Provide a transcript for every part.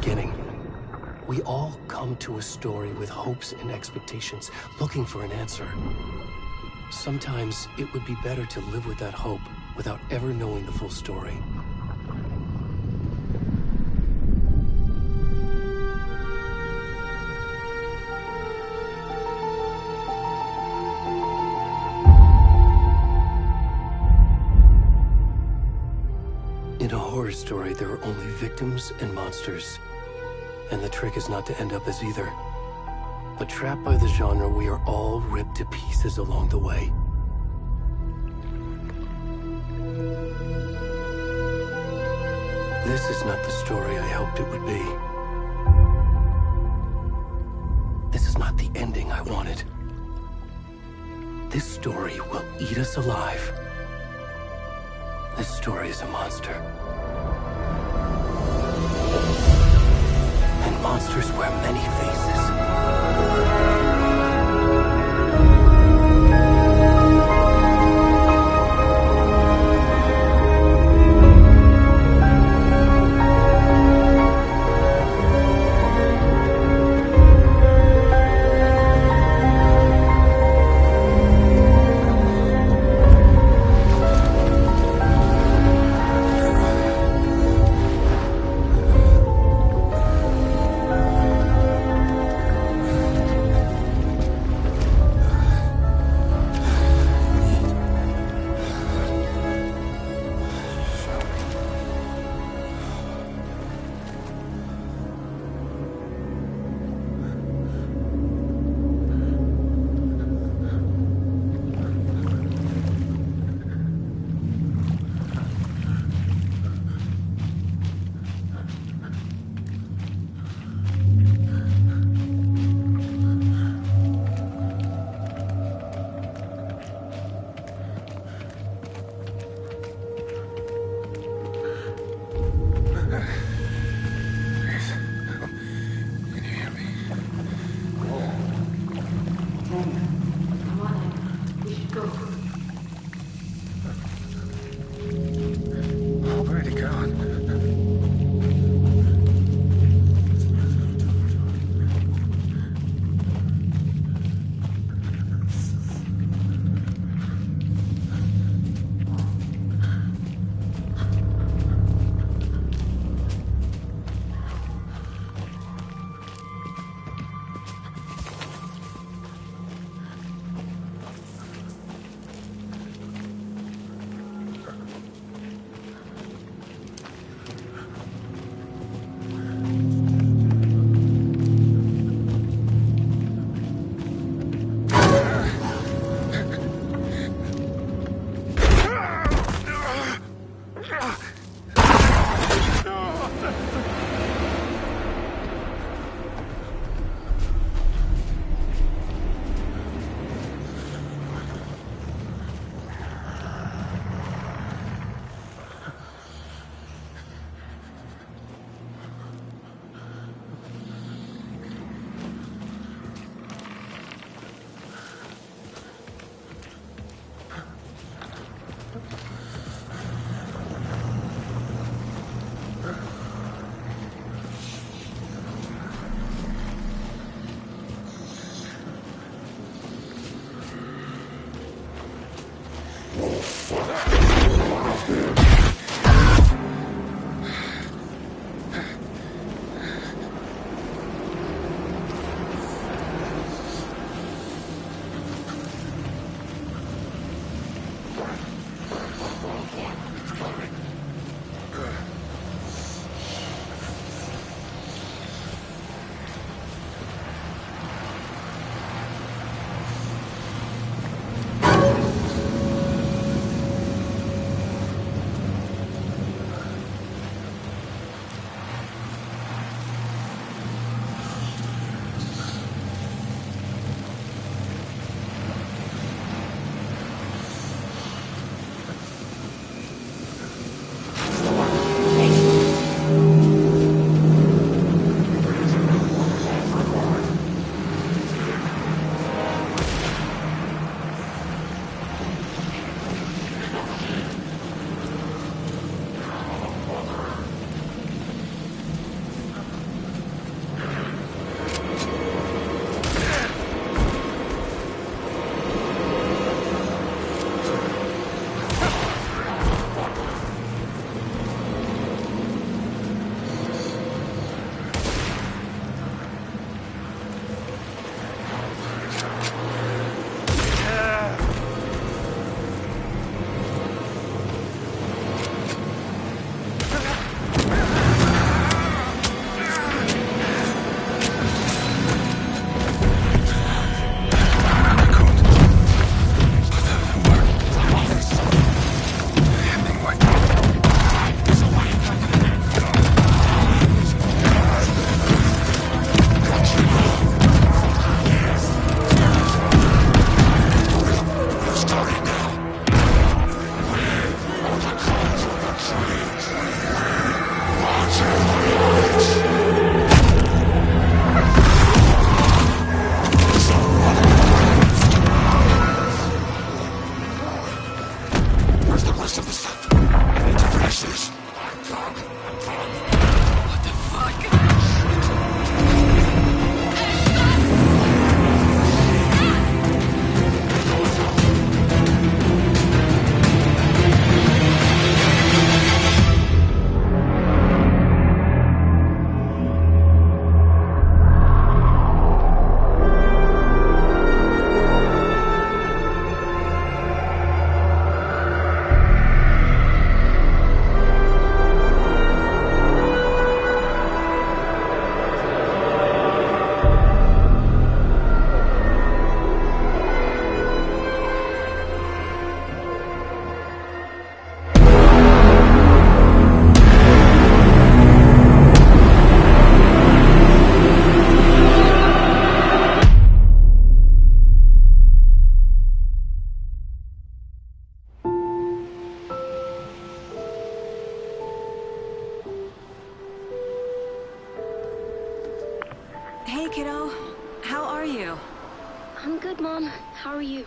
beginning. We all come to a story with hopes and expectations, looking for an answer. Sometimes it would be better to live with that hope without ever knowing the full story. In a horror story, there are only victims and monsters. And the trick is not to end up as either. But trapped by the genre, we are all ripped to pieces along the way. This is not the story I hoped it would be. This is not the ending I wanted. This story will eat us alive. This story is a monster. And monsters wear many faces. the stuff. I need to finish this. What the fuck? Hey, kiddo. How are you? I'm good, Mom. How are you?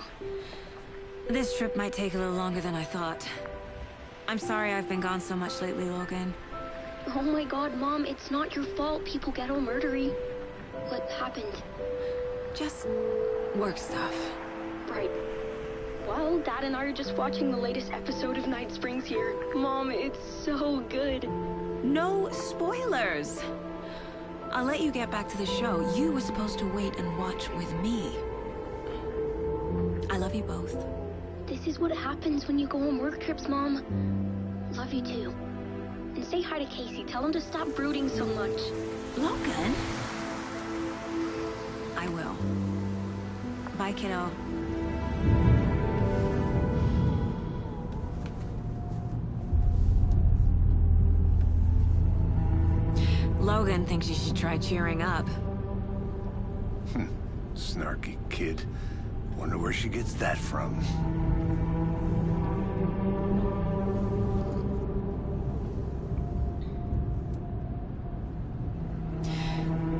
This trip might take a little longer than I thought. I'm sorry I've been gone so much lately, Logan. Oh my god, Mom, it's not your fault people get all murdery. What happened? Just work stuff. Right. Well, Dad and I are just watching the latest episode of Night Springs here. Mom, it's so good. No spoilers! I'll let you get back to the show. You were supposed to wait and watch with me. I love you both. This is what happens when you go on work trips, Mom. Love you too. And say hi to Casey. Tell him to stop brooding so much. Logan? I will. Bye, kiddo. Logan thinks you should try cheering up. Snarky kid. Wonder where she gets that from.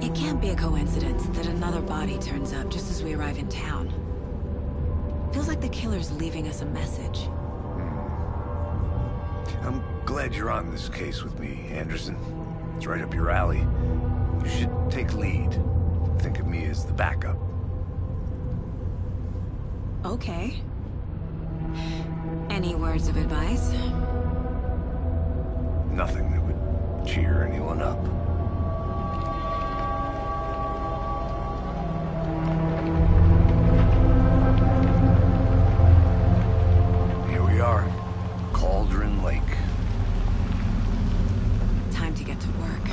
It can't be a coincidence that another body turns up just as we arrive in town. Feels like the killer's leaving us a message. I'm glad you're on this case with me, Anderson. It's right up your alley. You should take lead. Think of me as the backup. Okay. Any words of advice? Nothing that would cheer anyone up. Here we are. Cauldron Lake. Time to get to work.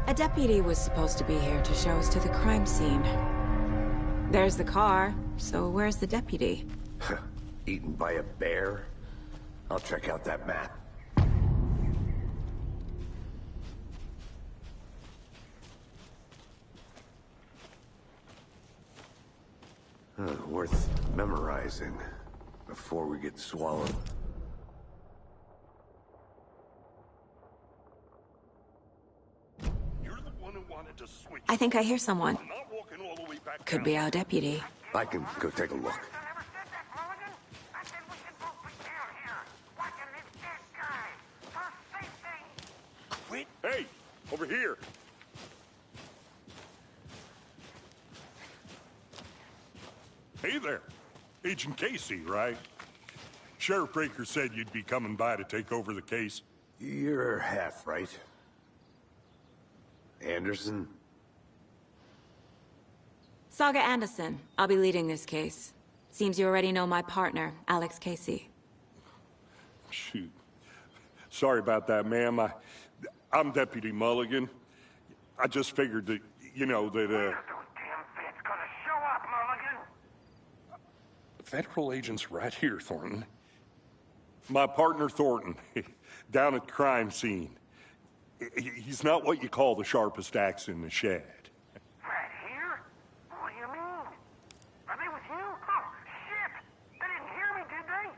A deputy was supposed to be here to show us to the crime scene. There's the car, so where's the deputy? Eaten by a bear? I'll check out that map. Worth memorizing before we get swallowed. You're the one who wanted to switch. I think I hear someone. I'm not walking all the way back Could down. be our deputy. I can go take a look. Wait. Hey, over here. Hey there. Agent Casey, right? Sheriff Breaker said you'd be coming by to take over the case. You're half right. Anderson? Saga Anderson. I'll be leading this case. Seems you already know my partner, Alex Casey. Shoot. Sorry about that, ma'am. I'm Deputy Mulligan. I just figured that, you know, that, Federal agent's right here, Thornton. My partner, Thornton, down at the crime scene. He's not what you call the sharpest axe in the shed. Right here? What do you mean? Are they with you? Oh, shit! They didn't hear me, did they?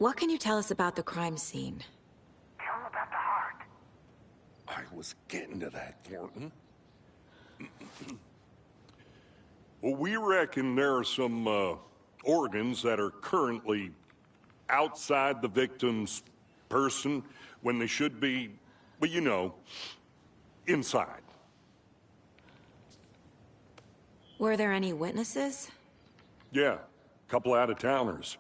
What can you tell us about the crime scene? Tell him about the heart. I was getting to that, Thornton. Well, we reckon there are some organs that are currently outside the victim's person when they should be, well, you know, inside. Were there any witnesses? Yeah, a couple out-of-towners.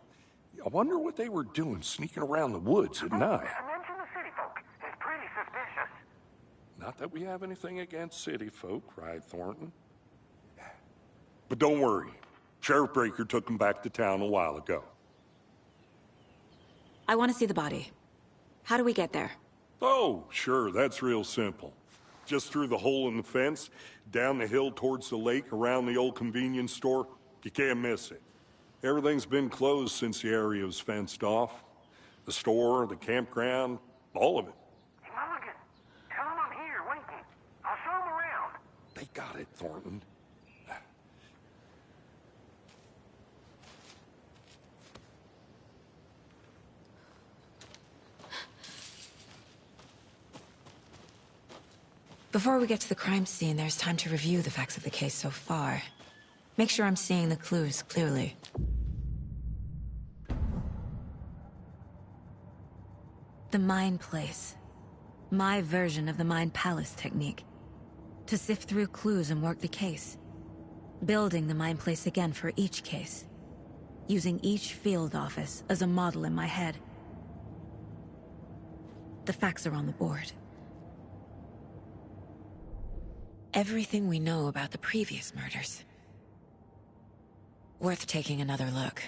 I wonder what they were doing sneaking around the woods at night. Mention the city folk. It's pretty suspicious. Not that we have anything against city folk, right, Thornton? But don't worry. Sheriff Breaker took them back to town a while ago. I want to see the body. How do we get there? Oh, sure, that's real simple. Just through the hole in the fence, down the hill towards the lake, around the old convenience store. You can't miss it. Everything's been closed since the area was fenced off. The store, the campground, all of it. Hey, Mulligan, tell him I'm here waiting. I'll show him around. They got it, Thornton. Before we get to the crime scene, there's time to review the facts of the case so far. Make sure I'm seeing the clues clearly. The Mind Place. My version of the Mind Palace technique. To sift through clues and work the case. Building the Mind Place again for each case. Using each field office as a model in my head. The facts are on the board. Everything we know about the previous murders. Worth taking another look.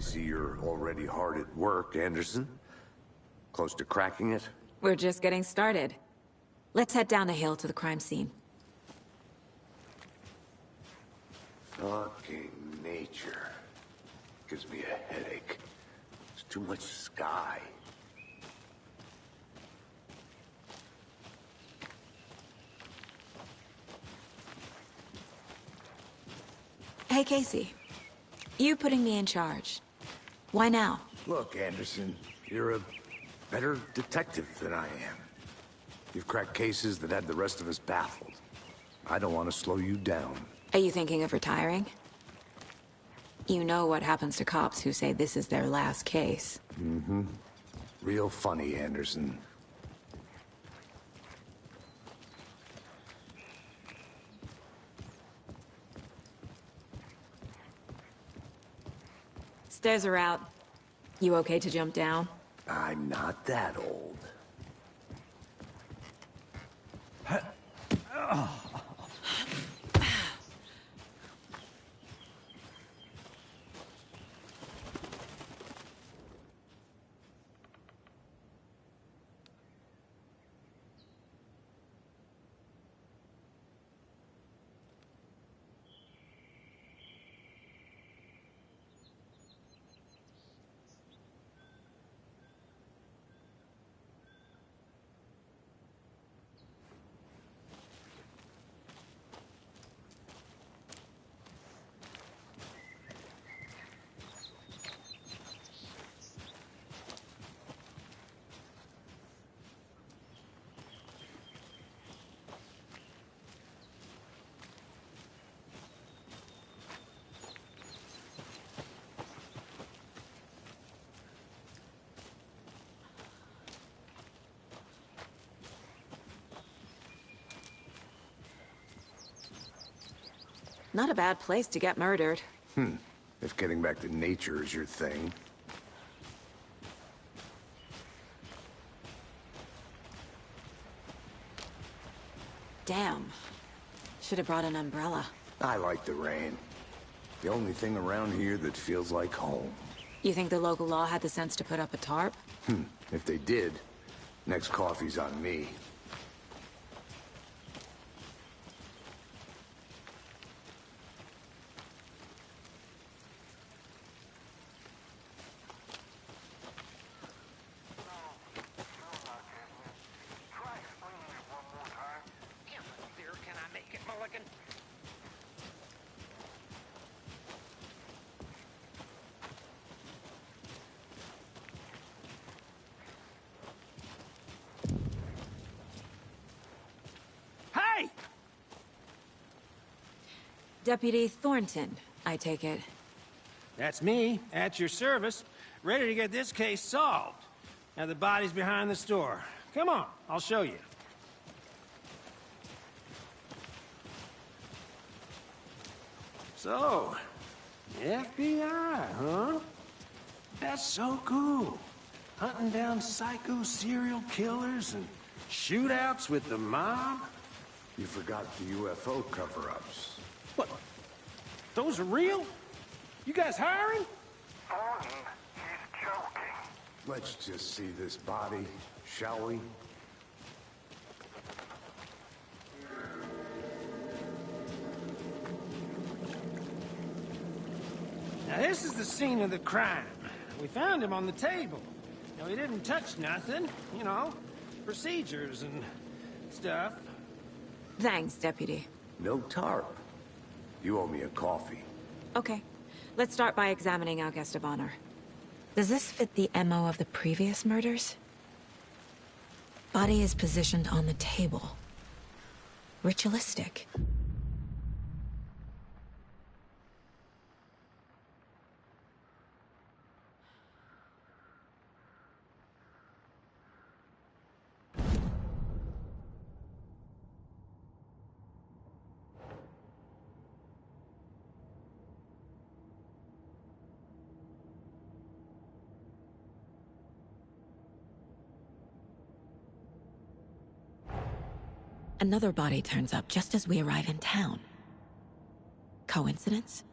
I see you're already hard at work, Anderson. Close to cracking it? We're just getting started. Let's head down the hill to the crime scene. Fucking nature. Gives me a headache. There's too much sky. Hey, Casey. You putting me in charge. Why now? Look, Anderson, you're a better detective than I am. You've cracked cases that had the rest of us baffled. I don't want to slow you down. Are you thinking of retiring? You know what happens to cops who say this is their last case. Mm-hmm. Real funny, Anderson. Stairs are out. You okay to jump down? I'm not that old. Not a bad place to get murdered. If getting back to nature is your thing. Damn. Should have brought an umbrella. I like the rain. The only thing around here that feels like home. You think the local law had the sense to put up a tarp? If they did, next coffee's on me. Can I make it, Mulligan? Hey! Deputy Thornton, I take it. That's me, at your service, ready to get this case solved. Now the body's behind the store. Come on, I'll show you. So, FBI, huh? That's so cool. Hunting down psycho serial killers and shootouts with the mob. You forgot the UFO cover-ups. What? Those are real? You guys hiring? Thornton, he's joking. Let's just see this body, shall we? Now this is the scene of the crime. We found him on the table. Now he didn't touch nothing, you know, procedures and stuff. Thanks, Deputy. No tarp. You owe me a coffee. Okay. Let's start by examining our guest of honor. Does this fit the MO of the previous murders? Body is positioned on the table. Ritualistic. Another body turns up just as we arrive in town. Coincidence?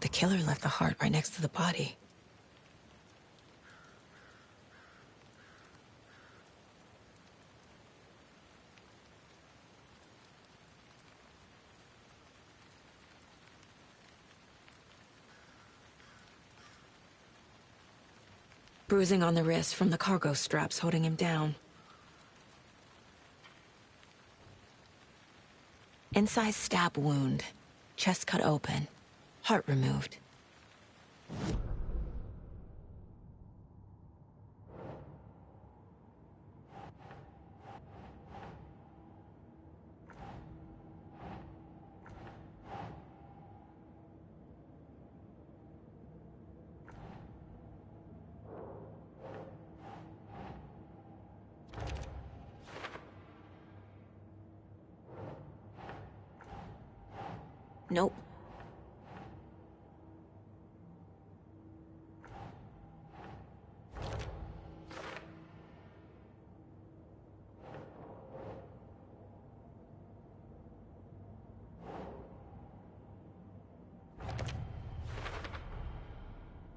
the killer left the heart right next to the body. Bruising on the wrist from the cargo straps holding him down. Inside stab wound, chest cut open, heart removed. Nope.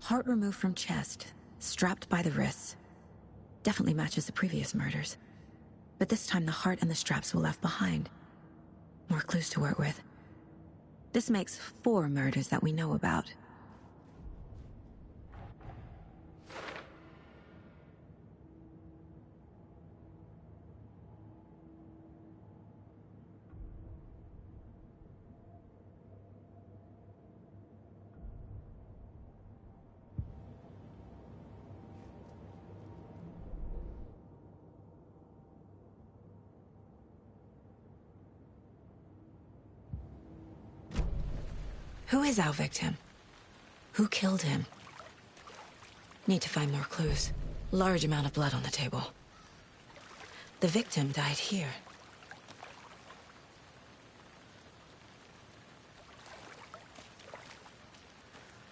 Heart removed from chest, strapped by the wrists. Definitely matches the previous murders. But this time the heart and the straps were left behind. More clues to work with. This makes 4 murders that we know about. Who is our victim? Who killed him? Need to find more clues. Large amount of blood on the table. The victim died here.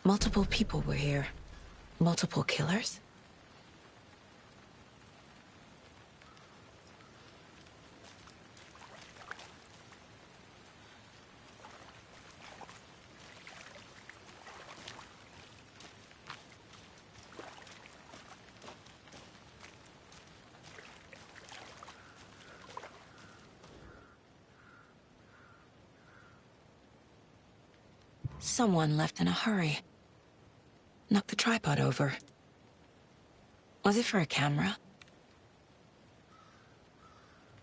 Multiple people were here. Multiple killers? Someone left in a hurry. Knocked the tripod over. Was it for a camera?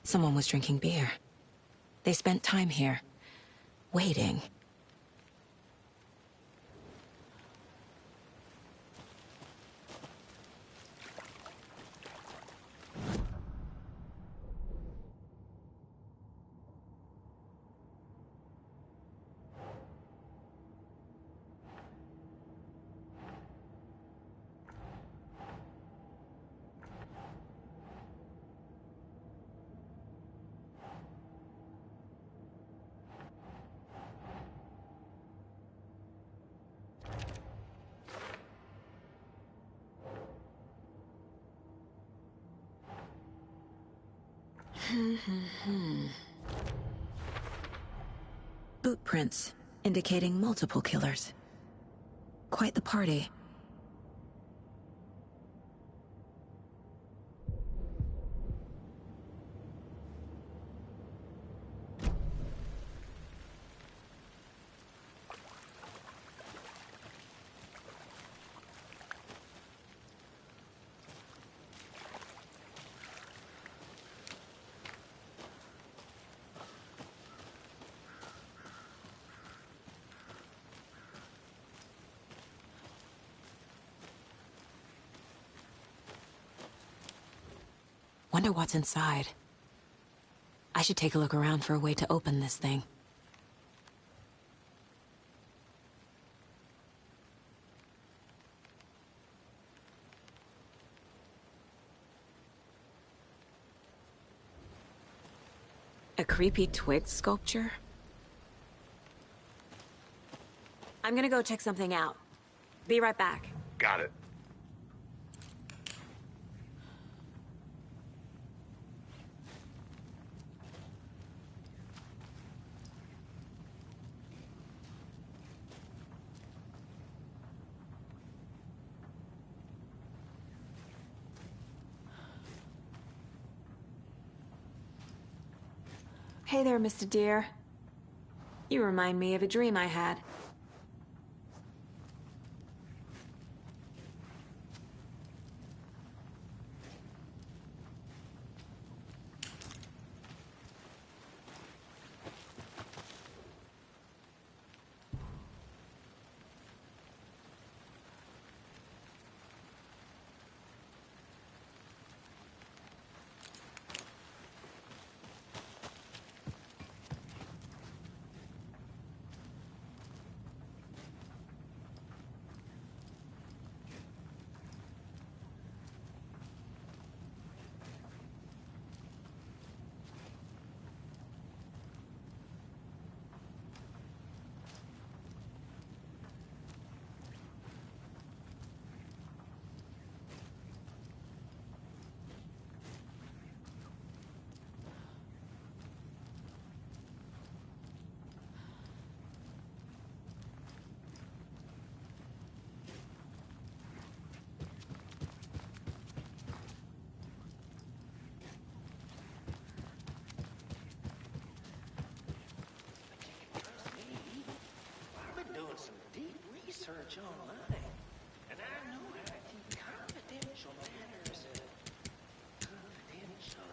Someone was drinking beer. They spent time here, waiting. Boot prints, indicating multiple killers. Quite the party. Wonder what's inside. I should take a look around for a way to open this thing. A creepy twig sculpture? I'm gonna go check something out. Be right back. Got it. Hey there, Mr. Deer. You remind me of a dream I had. Research online, and I know how to keep confidential matters confidential.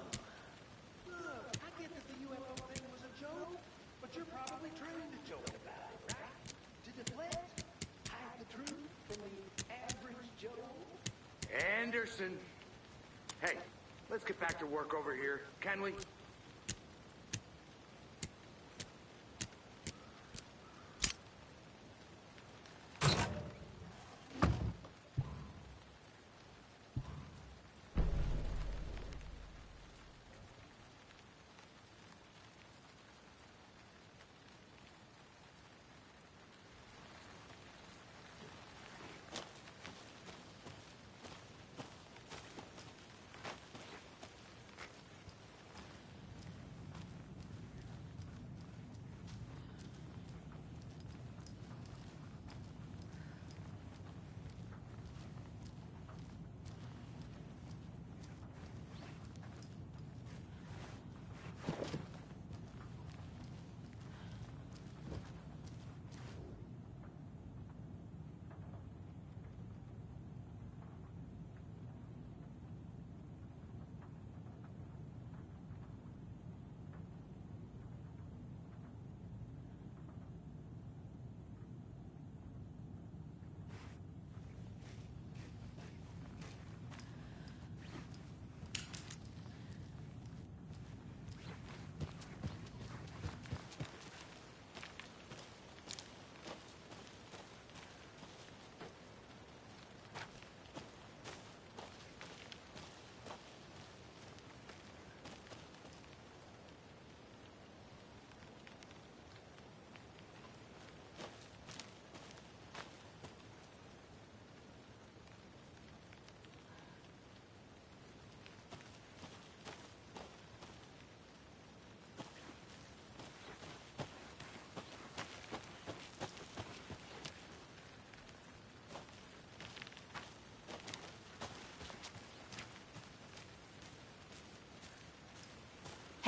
Look, I get that the UFO thing was a joke, but you're probably trying to joke about it, right? To deflect, hide the truth from the average Joe. Anderson! Hey, let's get back to work over here, can we?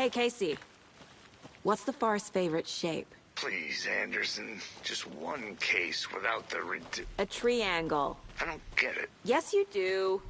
Hey, Casey. What's the far's favorite shape? Please, Anderson. Just one case without the A triangle. I don't get it. Yes, you do.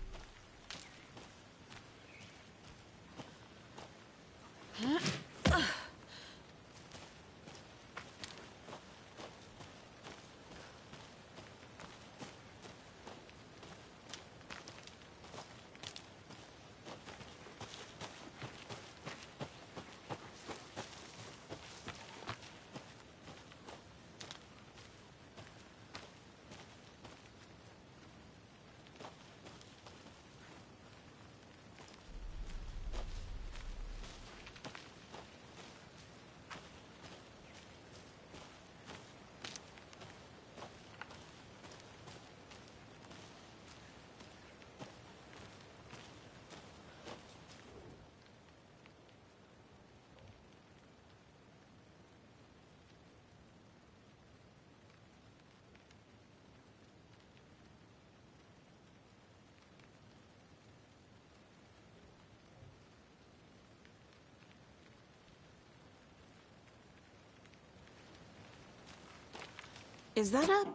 Is that a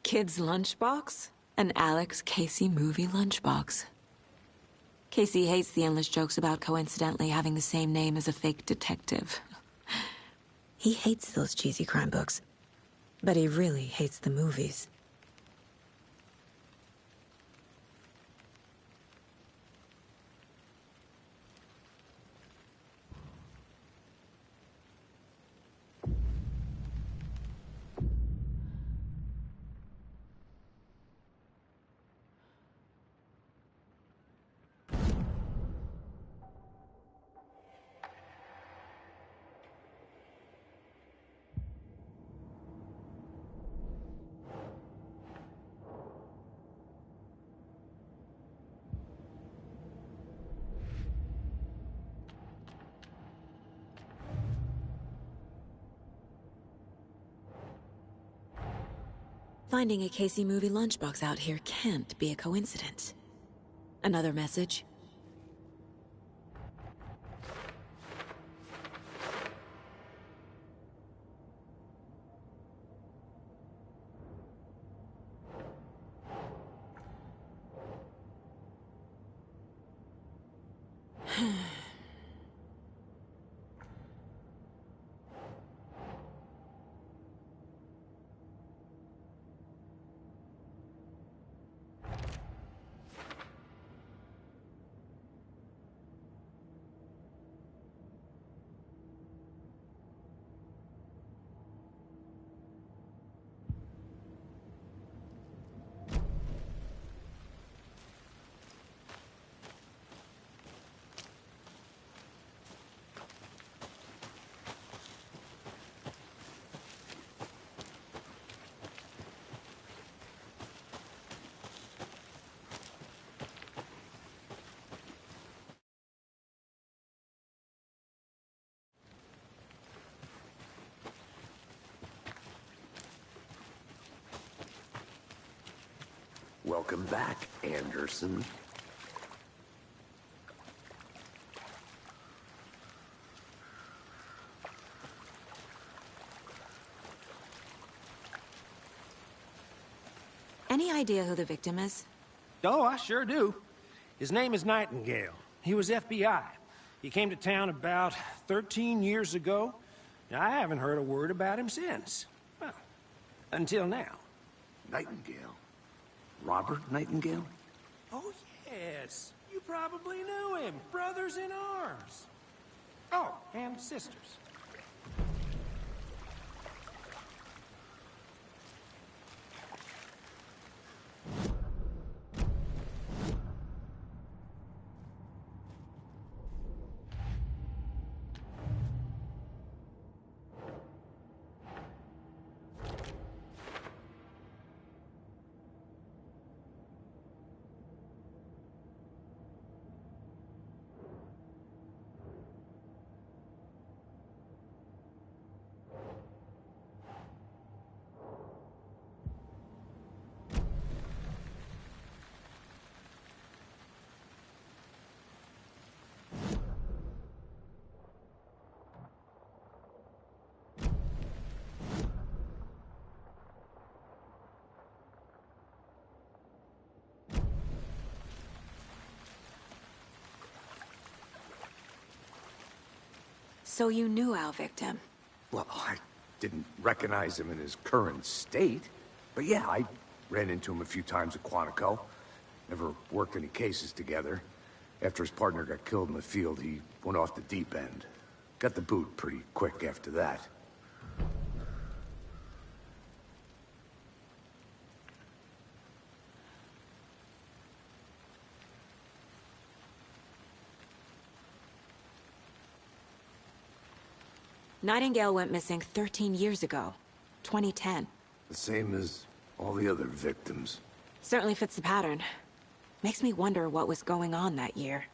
kid's lunchbox? An Alex Casey movie lunchbox. Casey hates the endless jokes about coincidentally having the same name as a fake detective. He hates those cheesy crime books, but he really hates the movies. Finding a Casey movie lunchbox out here can't be a coincidence. Another message? Welcome back, Anderson. Any idea who the victim is? Oh, I sure do. His name is Nightingale. He was FBI. He came to town about 13 years ago. I haven't heard a word about him since. Well, until now. Nightingale? Robert Nightingale? Oh, yes. You probably knew him. Brothers in arms. Oh, and sisters. So you knew our victim? Well, I didn't recognize him in his current state. But yeah, I ran into him a few times at Quantico. Never worked any cases together. After his partner got killed in the field, he went off the deep end. Got the boot pretty quick after that. Nightingale went missing 13 years ago. 2010. The same as all the other victims. Certainly fits the pattern. Makes me wonder what was going on that year.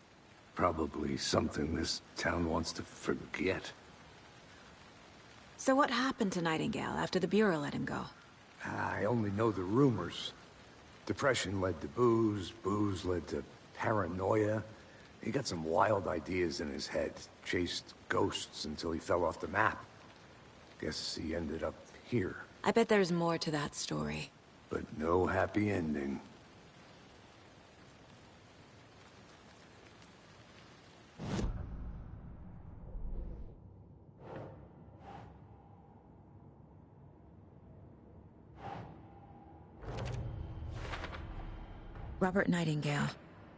Probably something this town wants to forget. So what happened to Nightingale after the Bureau let him go? I only know the rumors. Depression led to booze, booze led to paranoia. He got some wild ideas in his head, chased ghosts until he fell off the map. Guess he ended up here. I bet there's more to that story. But no happy ending. Robert Nightingale,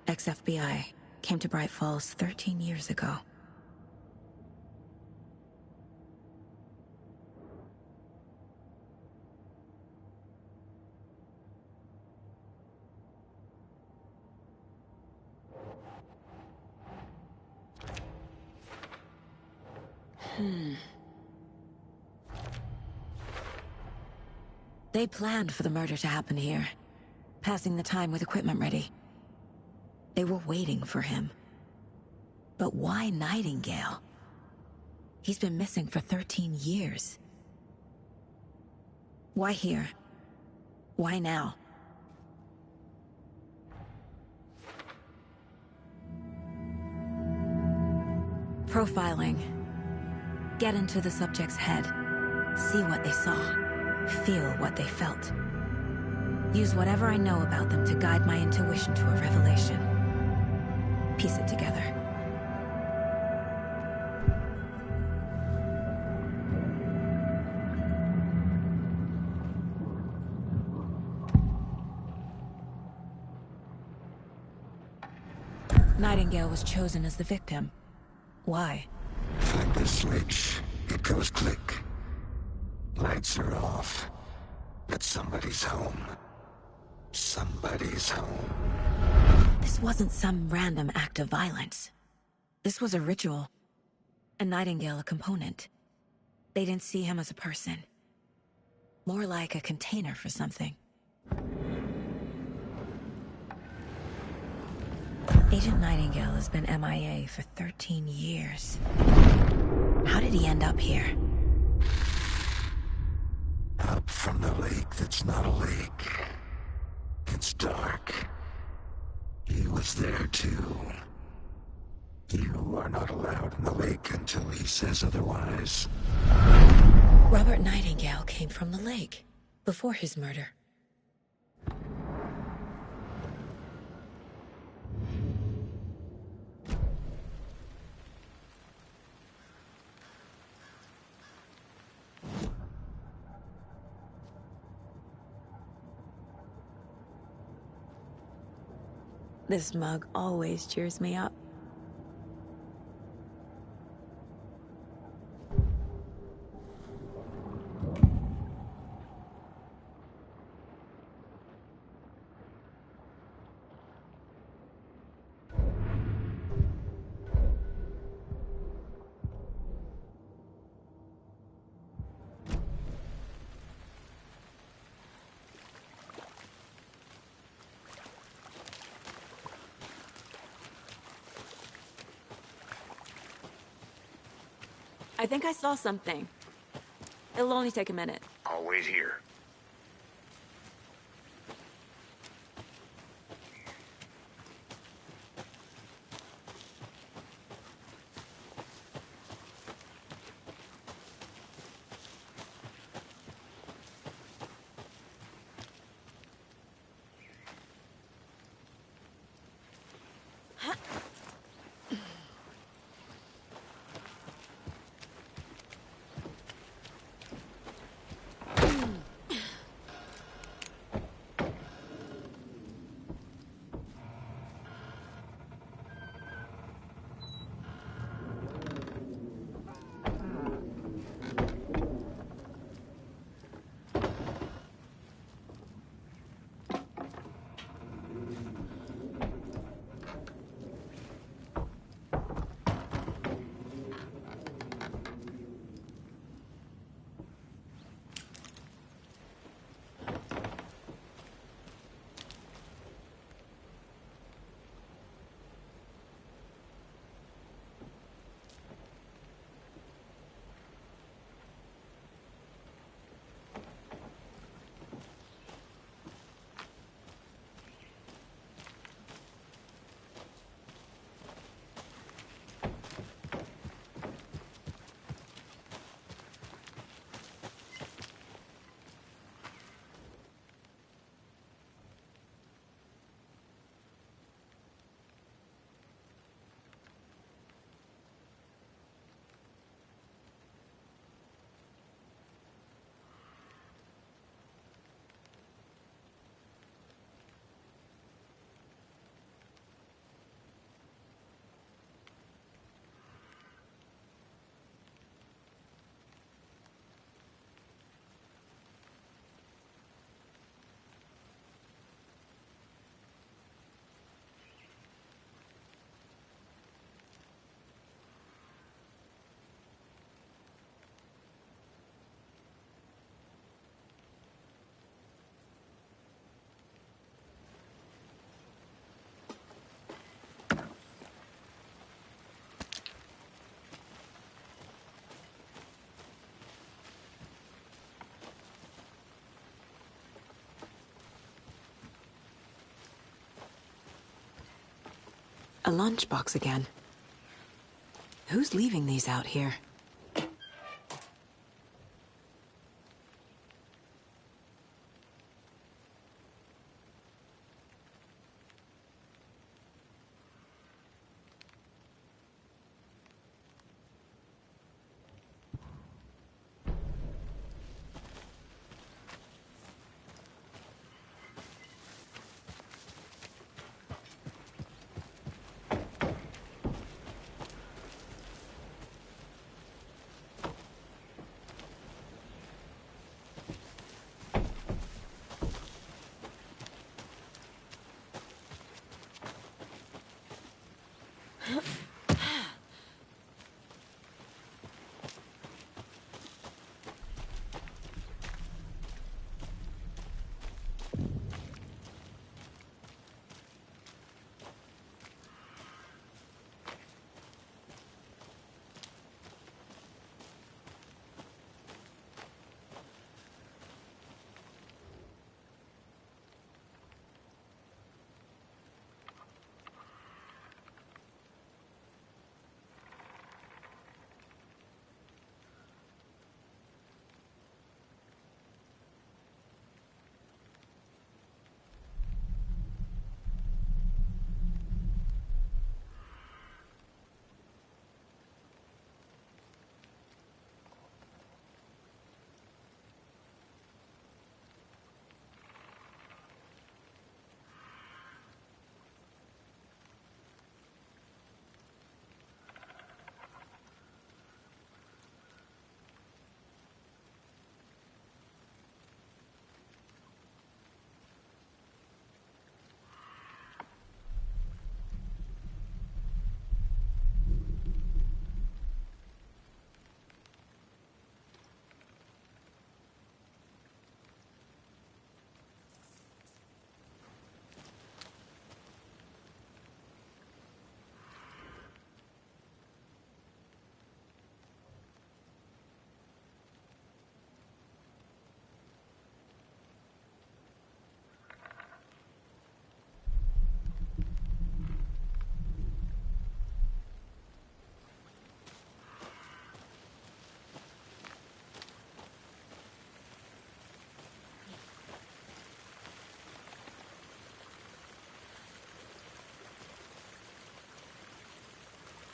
ex-FBI, came to Bright Falls 13 years ago. They planned for the murder to happen here, passing the time with equipment ready. They were waiting for him. But why Nightingale? He's been missing for 13 years. Why here? Why now? Profiling. Get into the subject's head. See what they saw. Feel what they felt. Use whatever I know about them to guide my intuition to a revelation. Piece it together. Nightingale was chosen as the victim. Why? Find the switch. It goes click. Lights are off. But somebody's home. Somebody's home. This wasn't some random act of violence. This was a ritual. And Nightingale a component. They didn't see him as a person. More like a container for something. Agent Nightingale has been MIA for 13 years. How did he end up here? Up from the lake that's not a lake. It's dark. He was there too. You are not allowed in the lake until he says otherwise. Robert Nightingale came from the lake, before his murder. This mug always cheers me up. I think I saw something. It'll only take a minute. I'll wait here. A lunchbox again. Who's leaving these out here?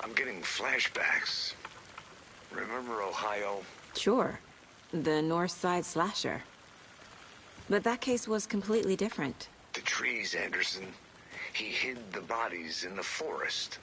I'm getting flashbacks. Remember Ohio? Sure. The North Side slasher. But that case was completely different. The trees, Anderson. He hid the bodies in the forest.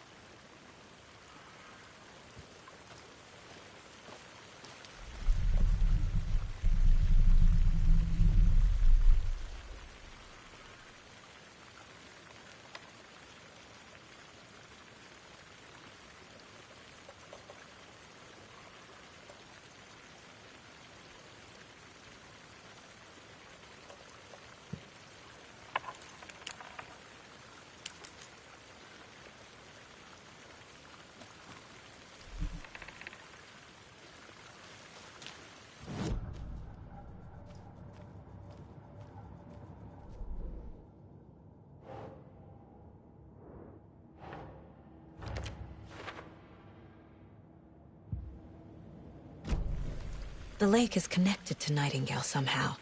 The lake is connected to Nightingale somehow.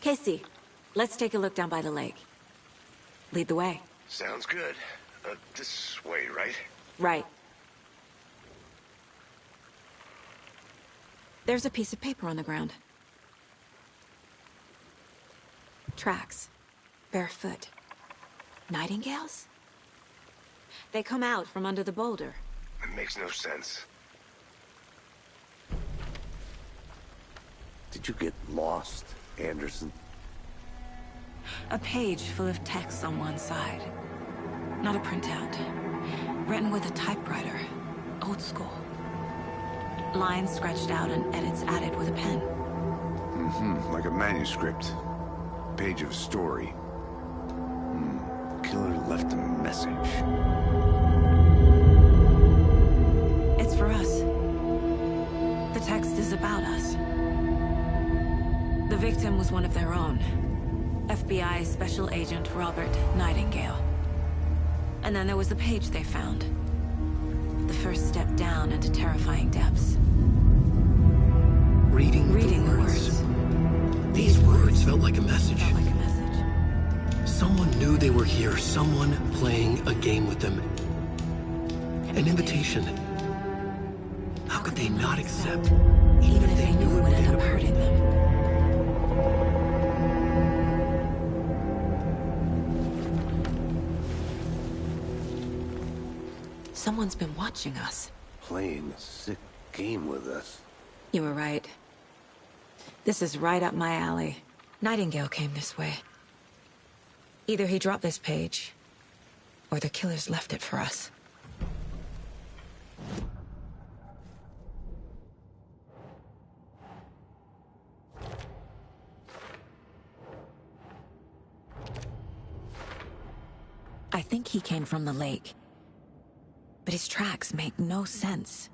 Casey, let's take a look down by the lake. Lead the way. Sounds good. This way, right? Right. There's a piece of paper on the ground. Tracks. Barefoot. Nightingales? They come out from under the boulder. It makes no sense. Did you get lost, Anderson? A page full of text on one side. Not a printout. Written with a typewriter. Old school. Lines scratched out and edits added with a pen. Mm-hmm, like a manuscript. Page of story. Killer left a message. It's for us. The text is about us. The victim was one of their own. FBI Special Agent Robert Nightingale. And then there was the page they found. The first step down into terrifying depths. Reading the words. These words felt like a message. Someone knew they were here, someone playing a game with them. An invitation. How could they not accept, even if they knew it would end up hurting them? Someone's been watching us. Playing a sick game with us. You were right. This is right up my alley. Nightingale came this way. Either he dropped this page, or the killers left it for us. I think he came from the lake. But his tracks make no sense.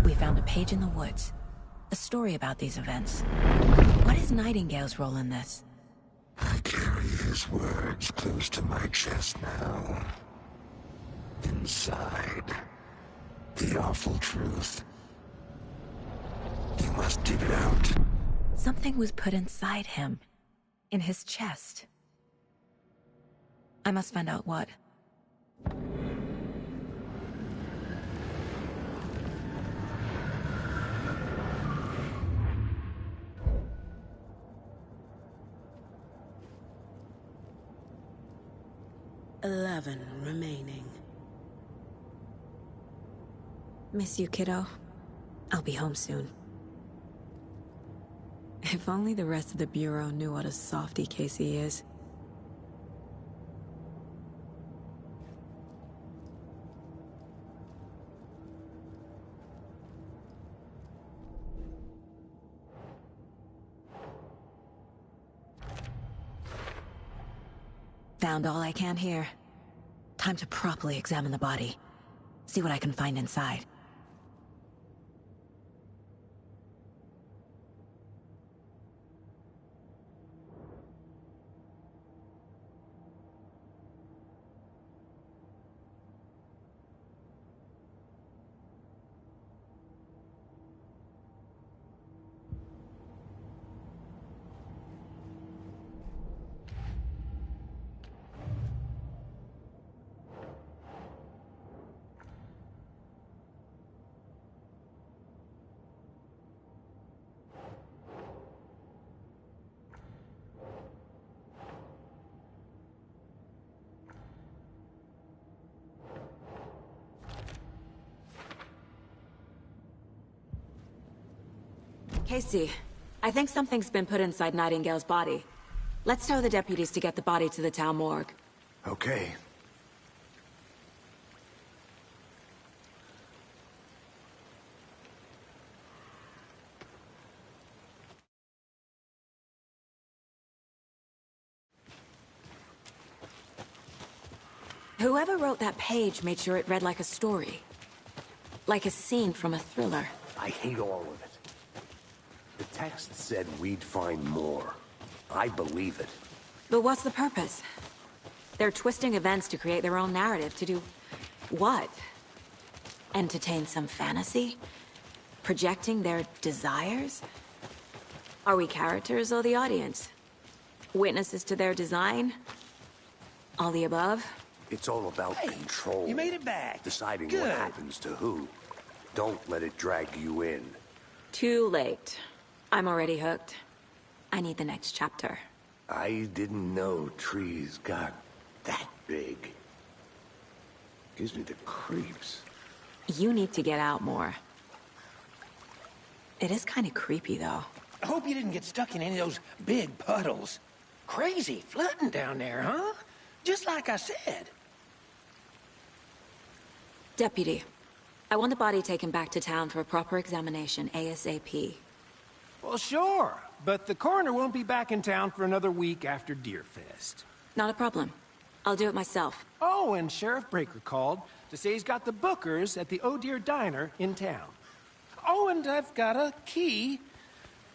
We found a page in the woods. A story about these events. What is Nightingale's role in this? I carry his his words close to my chest now. Inside, the awful truth. You must dig it out. Something was put inside him. In his chest. I must find out what. "11 remaining. Miss you, kiddo. I'll be home soon. If only the rest of the Bureau knew what a softie Casey is. Found all I can here. Time to properly examine the body. See what I can find inside. Casey, I think something's been put inside Nightingale's body. Let's tell the deputies to get the body to the town morgue. Okay. Whoever wrote that page made sure it read like a story. Like a scene from a thriller. I hate all of it. The text said we'd find more. I believe it. But what's the purpose? They're twisting events to create their own narrative. To do what? Entertain some fantasy? Projecting their desires? Are we characters or the audience? Witnesses to their design? All the above? It's all about control. You made it back. Deciding Good. what happens to who. Don't let it drag you in. Too late. I'm already hooked. I need the next chapter. I didn't know trees got that big. Gives me the creeps. You need to get out more. It is kind of creepy, though. I hope you didn't get stuck in any of those big puddles. Crazy flooding down there, huh? Just like I said. Deputy, I want the body taken back to town for a proper examination, ASAP. Well, sure, but the coroner won't be back in town for another week after Deerfest. Not a problem. I'll do it myself. Oh, and Sheriff Breaker called to say he's got the Bookers at the Oh Dear Diner in town. Oh, and I've got a key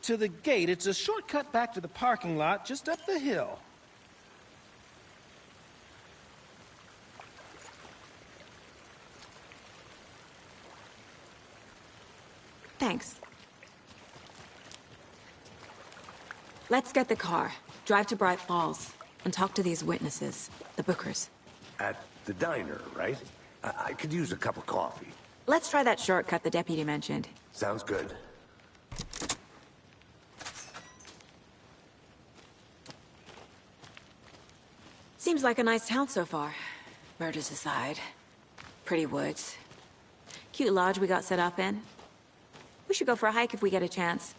to the gate. It's a shortcut back to the parking lot just up the hill. Thanks. Let's get the car, drive to Bright Falls, and talk to these witnesses, the Bookers. At the diner, right? I could use a cup of coffee. Let's try that shortcut the deputy mentioned. Sounds good. Seems like a nice town so far. Murders aside. Pretty woods. Cute lodge we got set up in. We should go for a hike if we get a chance.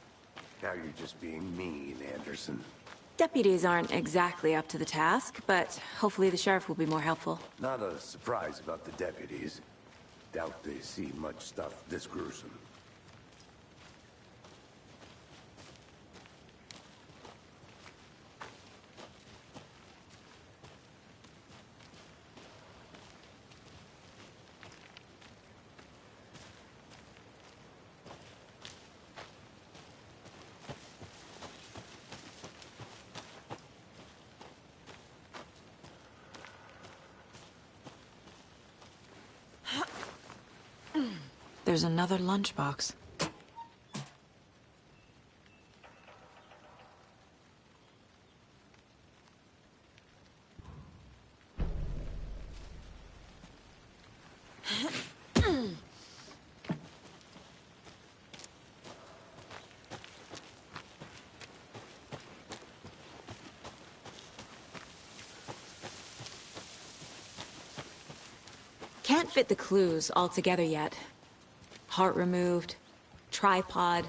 Now you're just being mean, Anderson. Deputies aren't exactly up to the task, but hopefully the sheriff will be more helpful. Not a surprise about the deputies. Doubt they see much stuff this gruesome. There's another lunchbox. Can't fit the clues all together yet. Heart removed, tripod,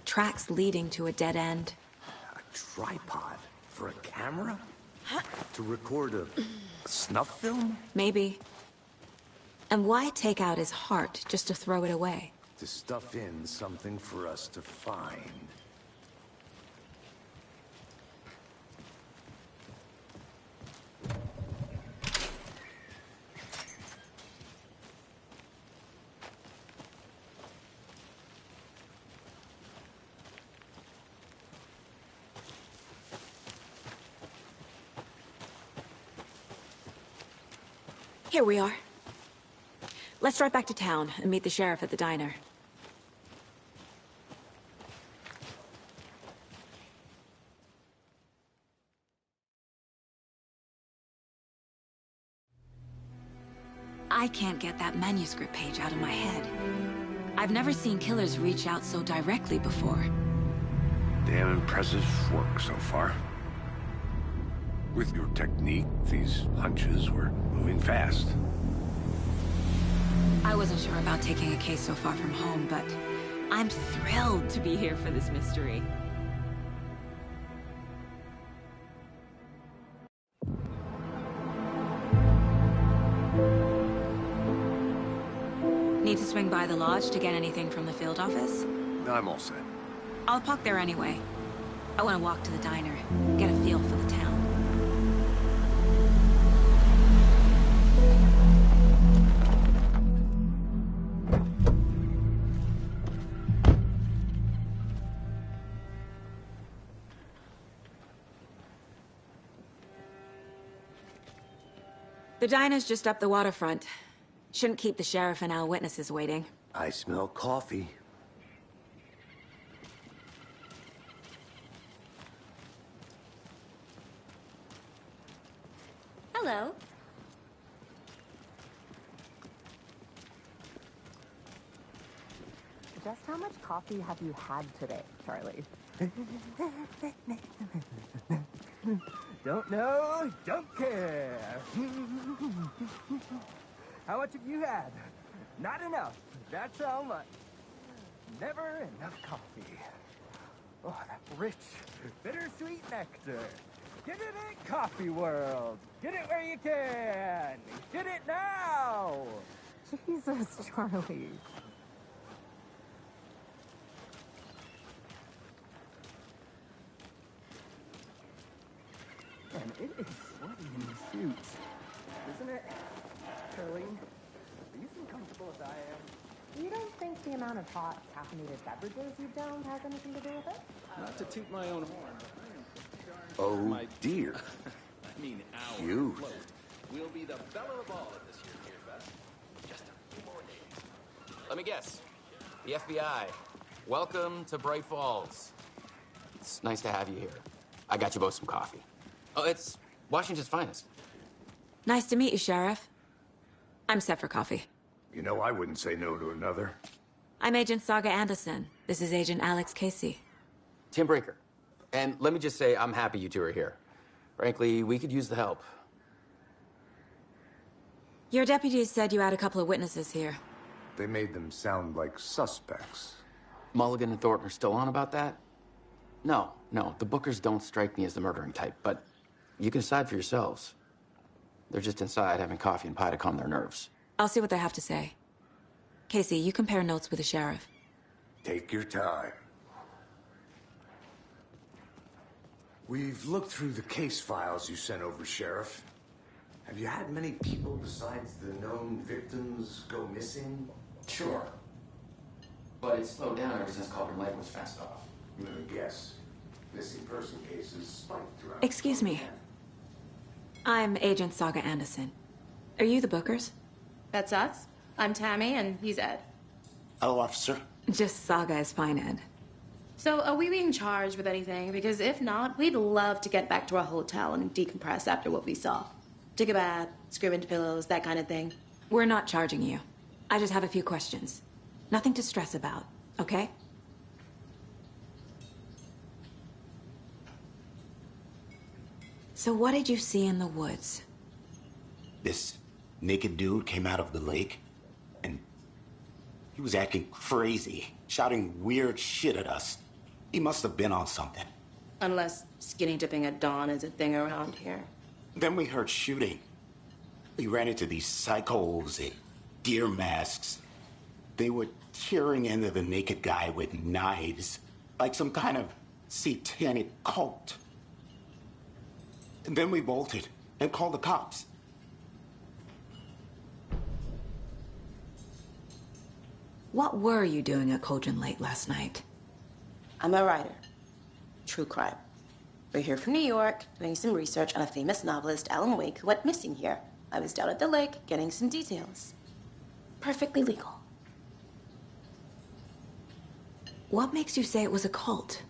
tracks leading to a dead end. A tripod? For a camera? To record a snuff film? Maybe. And why take out his heart just to throw it away? To stuff in something for us to find. Here we are. Let's drive back to town and meet the sheriff at the diner. I can't get that manuscript page out of my head. I've never seen killers reach out so directly before. Damn impressive work so far. With your technique, these hunches were moving fast. I wasn't sure about taking a case so far from home, but I'm thrilled to be here for this mystery. Need to swing by the lodge to get anything from the field office? I'm all set. I'll park there anyway. I want to walk to the diner, get a feel for the town. The diner's just up the waterfront. Shouldn't keep the sheriff and our witnesses waiting. I smell coffee. Hello. Just how much coffee have you had today, Charlie? Don't know, don't care. How much have you had? Not enough. That's how much. Never enough coffee. Oh, that rich, bittersweet nectar. Get it at Coffee World. Get it where you can. Get it now. Jesus, Charlie. Man, it is sweaty in these suits, isn't it? Charlie, are you as comfortable as I am? You don't think the amount of hot, caffeinated beverages you've downed has anything to do with it? Not to toot my own horn, but Oh, dear. I mean, our Cute. float will be the belle of all at this year's Beer Fest. Just a few more days. Let me guess. The FBI. Welcome to Bright Falls. It's nice to have you here. I got you both some coffee. Oh, it's Washington's finest. Nice to meet you, Sheriff. I'm set for coffee. You know, I wouldn't say no to another. I'm Agent Saga Anderson. This is Agent Alex Casey. Tim Brinker. And let me just say, I'm happy you two are here. Frankly, we could use the help. Your deputies said you had a couple of witnesses here. They made them sound like suspects. Mulligan and Thornton are still on about that? No, the Bookers don't strike me as the murdering type, but you can decide for yourselves. They're just inside having coffee and pie to calm their nerves. I'll see what they have to say. Casey, you compare notes with the sheriff. Take your time. We've looked through the case files you sent over, Sheriff. Have you had many people besides the known victims go missing? Sure. But it's slowed down ever since Cauldron Lake was fenced off. I'm gonna guess. Missing person cases spiked throughout. Excuse me. I'm Agent Saga Anderson. Are you the Bookers? That's us. I'm Tammy, and he's Ed. Hello, officer. Just Saga is fine, Ed. So, are we being charged with anything? Because if not, we'd love to get back to our hotel and decompress after what we saw. Take a bath, scream into pillows, that kind of thing. We're not charging you. I just have a few questions. Nothing to stress about, okay? So what did you see in the woods? This naked dude came out of the lake, and he was acting crazy, shouting weird shit at us. He must have been on something. Unless skinny dipping at dawn is a thing around here. Then we heard shooting. We ran into these psychos in deer masks. They were tearing into the naked guy with knives, like some kind of satanic cult. And then we bolted and called the cops. What were you doing at Cauldron Lake last night? I'm a writer. True crime. We're here from New York, doing some research on a famous novelist, Alan Wake, who went missing here. I was down at the lake, getting some details. Perfectly legal. What makes you say it was a cult?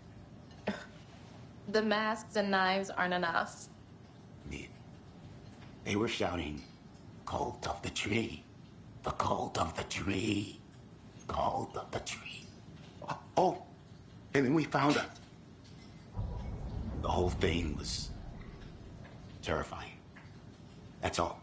The masks and knives aren't enough. They were shouting, "Cult of the tree. The cult of the tree. Cult of the tree." Oh, and then we found her. The whole thing was terrifying. That's all.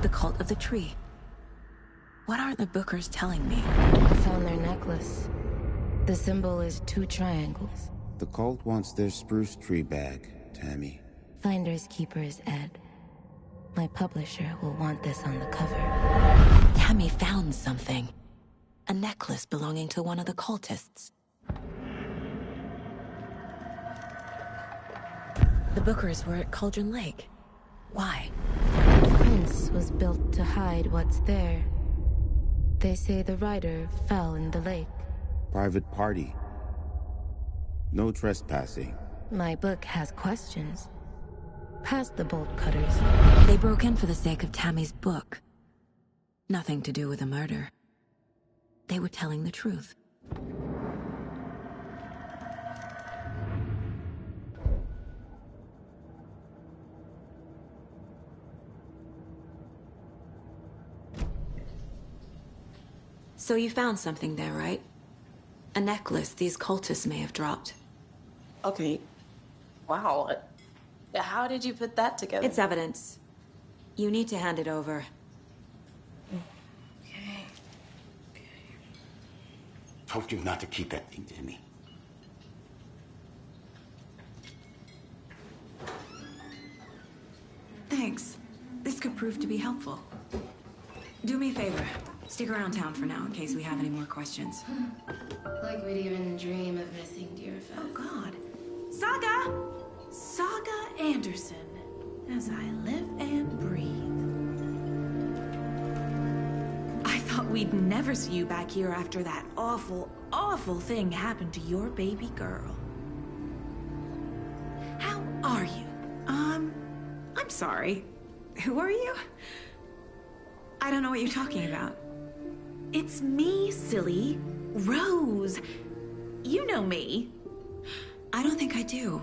The cult of the tree. What aren't the Bookers telling me? I found their necklace. The symbol is 2 triangles. The cult wants their spruce tree bag, Tammy. Finders keepers, Ed. My publisher will want this on the cover. Tammy found something. A necklace belonging to one of the cultists. The Bookers were at Cauldron Lake. Why? The fence was built to hide what's there. They say the writer fell in the lake. Private party. No trespassing. My book has questions. Past the bolt cutters. They broke in for the sake of Tammy's book. Nothing to do with a murder. They were telling the truth. So you found something there, right? A necklace these cultists may have dropped. Okay. Wow. How did you put that together? It's evidence. You need to hand it over. Okay. Told you not to keep that thing to me. Thanks. This could prove to be helpful. Do me a favor. Stick around town for now in case we have any more questions. Like we'd even dream of missing Deerfest. Oh, God. Saga! Saga Anderson. As I live and breathe. I thought we'd never see you back here after that awful, awful thing happened to your baby girl. How are you? I'm sorry. Who are you? I don't know what you're talking about. It's me, silly. Rose. You know me. I don't think I do.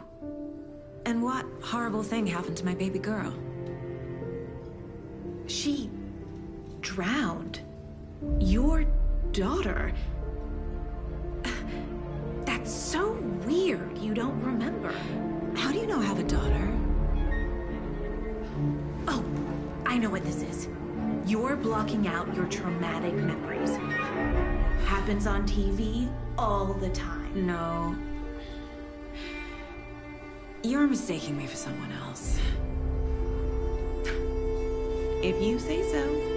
And what horrible thing happened to my baby girl? She drowned. Your daughter. That's so weird you don't remember. How do you know I have a daughter? Oh, I know what this is. You're blocking out your traumatic memories. Happens on TV all the time. No. You're mistaking me for someone else. If you say so.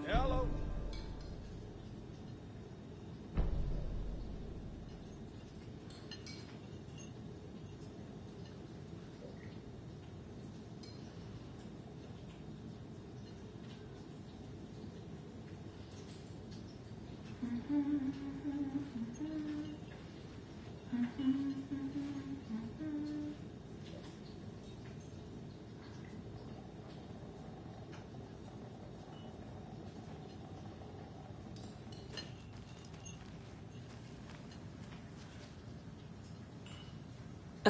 Hello. A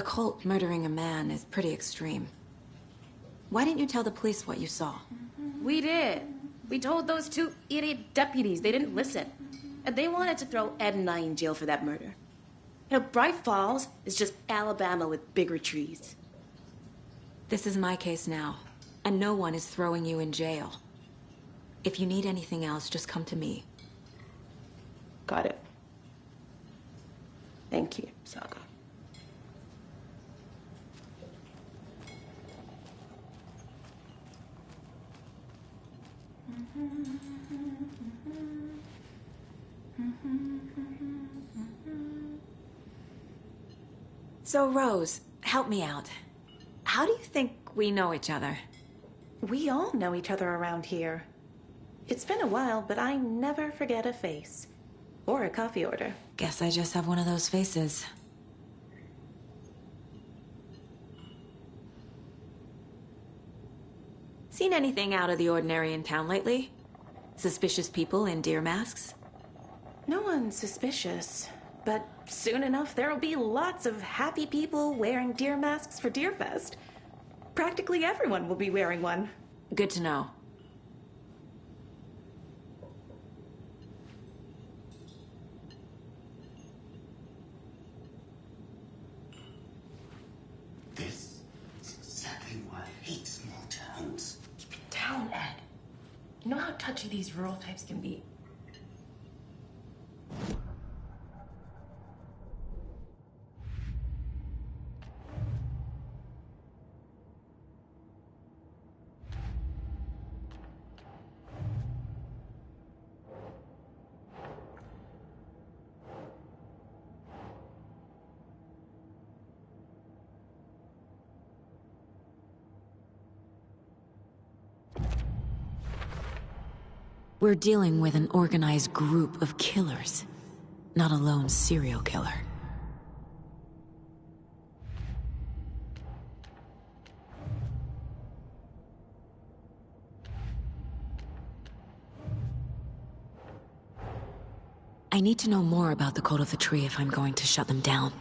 cult murdering a man is pretty extreme. Why didn't you tell the police what you saw? We did. We told those two idiot deputies. They didn't listen. And they wanted to throw Ed and I in jail for that murder. You know, Bright Falls is just Alabama with bigger trees. This is my case now, and no one is throwing you in jail. If you need anything else, just come to me. Got it. Thank you, Saga. So, Rose, help me out. How do you think we know each other? We all know each other around here. It's been a while, but I never forget a face. Or a coffee order. Guess I just have one of those faces. Seen anything out of the ordinary in town lately? Suspicious people in deer masks? No one's suspicious. But soon enough, there'll be lots of happy people wearing deer masks for Deerfest. Practically everyone will be wearing one. Good to know. This is exactly why I hate small towns. Keep it down, Ed. You know how touchy these rural types can be. We're dealing with an organized group of killers, not a lone serial killer. I need to know more about the Code of the Tree if I'm going to shut them down.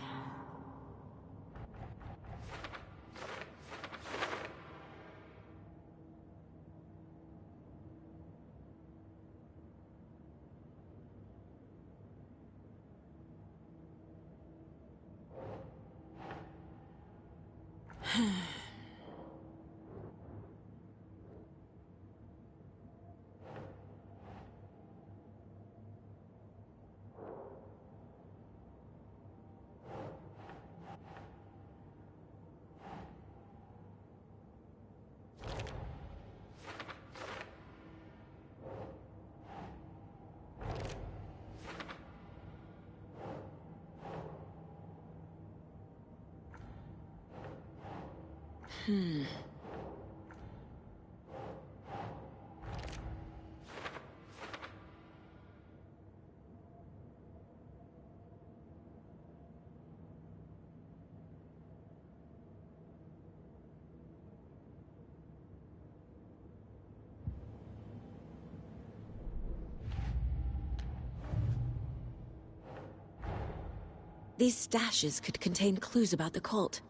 These stashes could contain clues about the cult.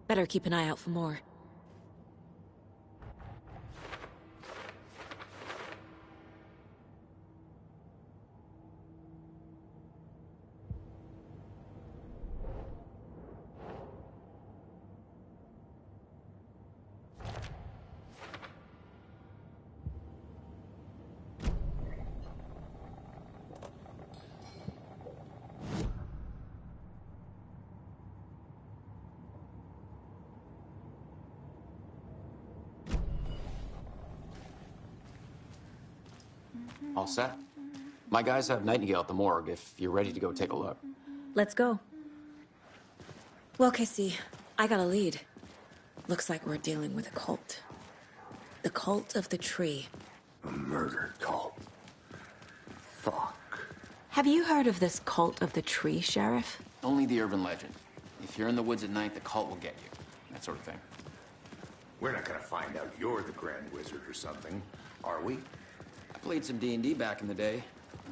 Better keep an eye out for more. All set? My guys have Nightingale at the morgue if you're ready to go take a look. Let's go. Well, Casey, I got a lead. Looks like we're dealing with a cult. The Cult of the Tree. A murder cult. Fuck. Have you heard of this cult of the tree, Sheriff? Only the urban legend. If you're in the woods at night, the cult will get you. That sort of thing. We're not gonna find out you're the Grand Wizard or something, are we? I played some D&D back in the day.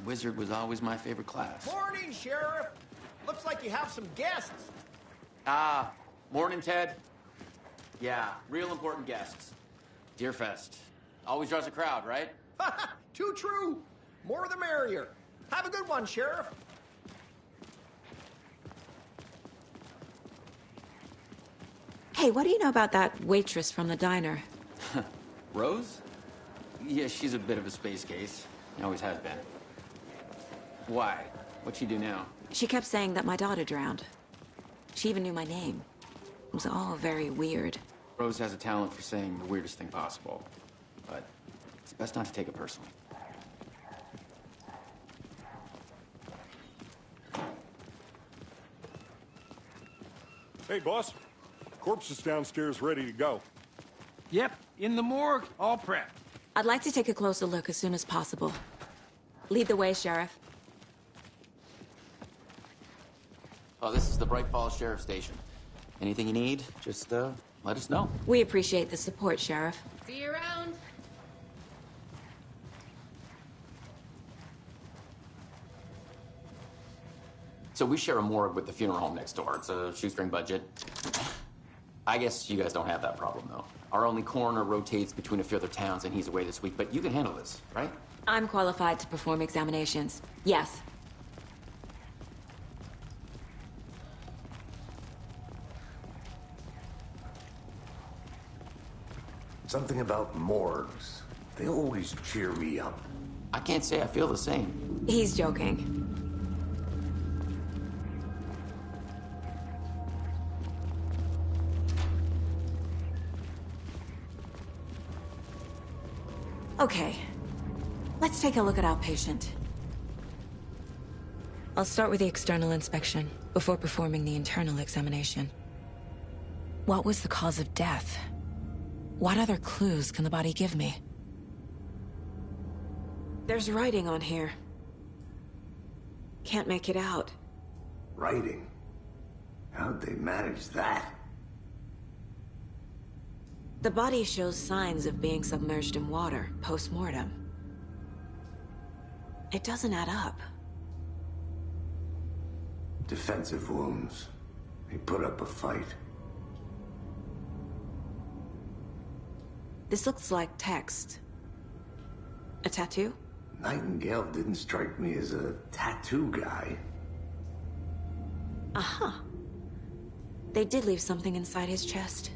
Wizard was always my favorite class. Morning, Sheriff. Looks like you have some guests. Ah, morning, Ted. Yeah, real important guests. Deerfest. Always draws a crowd, right? Too true. More the merrier. Have a good one, Sheriff. Hey, what do you know about that waitress from the diner? Rose? Yeah, she's a bit of a space case. Always has been. Why? What'd she do now? She kept saying that my daughter drowned. She even knew my name. It was all very weird. Rose has a talent for saying the weirdest thing possible. But it's best not to take it personally. Hey, boss. Corpse is downstairs ready to go. Yep, in the morgue, all prepped. I'd like to take a closer look as soon as possible. Lead the way, Sheriff. Oh, this is the Bright Falls Sheriff Station. Anything you need, just let us know. We appreciate the support, Sheriff. See you around. So we share a morgue with the funeral home next door. It's a shoestring budget. I guess you guys don't have that problem, though. Our only coroner rotates between a few other towns, and he's away this week. But you can handle this, right? I'm qualified to perform examinations. Yes. Something about morgues. They always cheer me up. I can't say I feel the same. He's joking. Okay, let's take a look at our patient. I'll start with the external inspection before performing the internal examination. What was the cause of death? What other clues can the body give me? There's writing on here. Can't make it out. Writing? How'd they manage that? The body shows signs of being submerged in water post-mortem. It doesn't add up. Defensive wounds. He put up a fight. This looks like text. A tattoo? Nightingale didn't strike me as a tattoo guy. Aha. They did leave something inside his chest.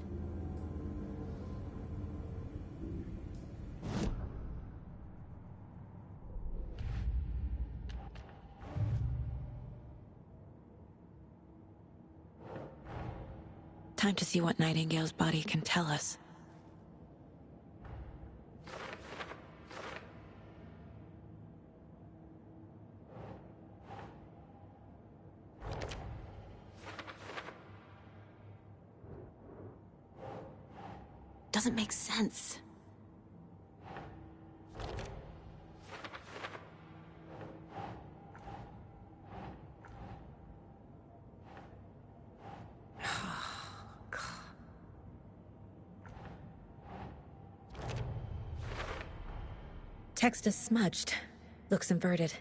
Time to see what Nightingale's body can tell us. Doesn't make sense. Text is smudged. Looks inverted.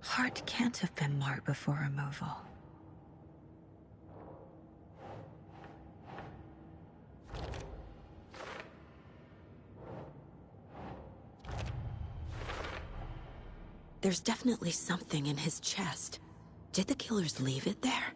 Heart can't have been marked before removal. There's definitely something in his chest. Did the killers leave it there?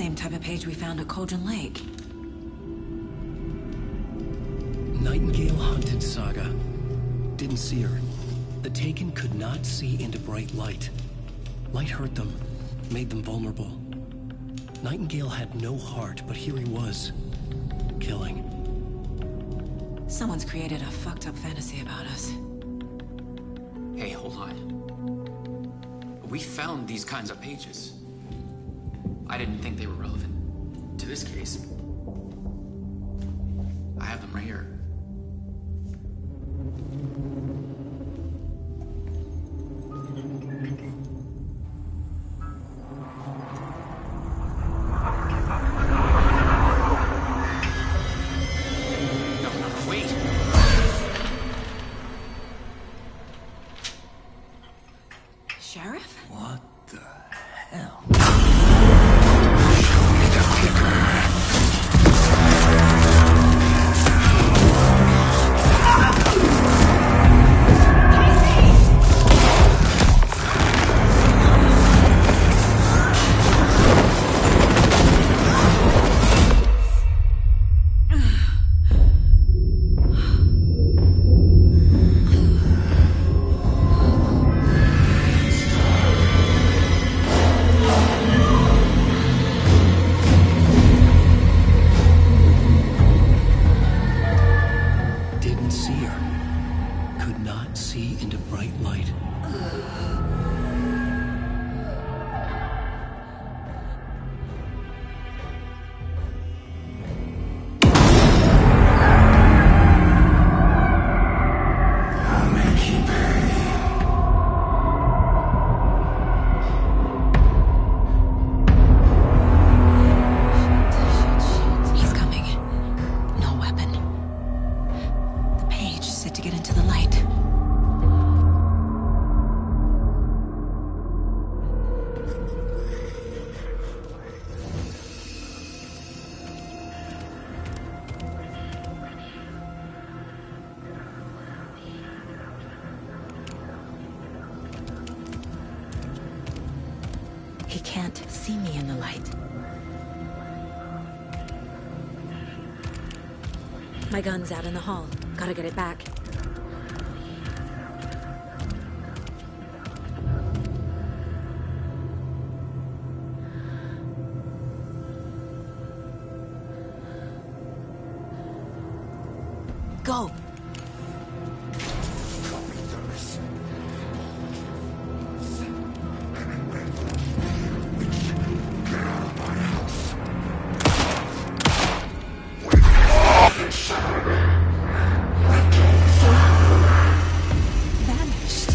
same type of page we found at Cauldron Lake. Nightingale hunted Saga. Didn't see her. The Taken could not see into bright light. Light hurt them, made them vulnerable. Nightingale had no heart, but here he was, killing. Someone's created a fucked up fantasy about us. Hey, hold on. We found these kinds of pages. I didn't think they were relevant to this case. I have them right here. Sheriff? What the hell? Didn't see her. Could not see into bright light. He's coming. No weapon. The page set to get into the light. He can't see me in the light. My gun's out in the hall. Gotta get it back. Go! Vanished.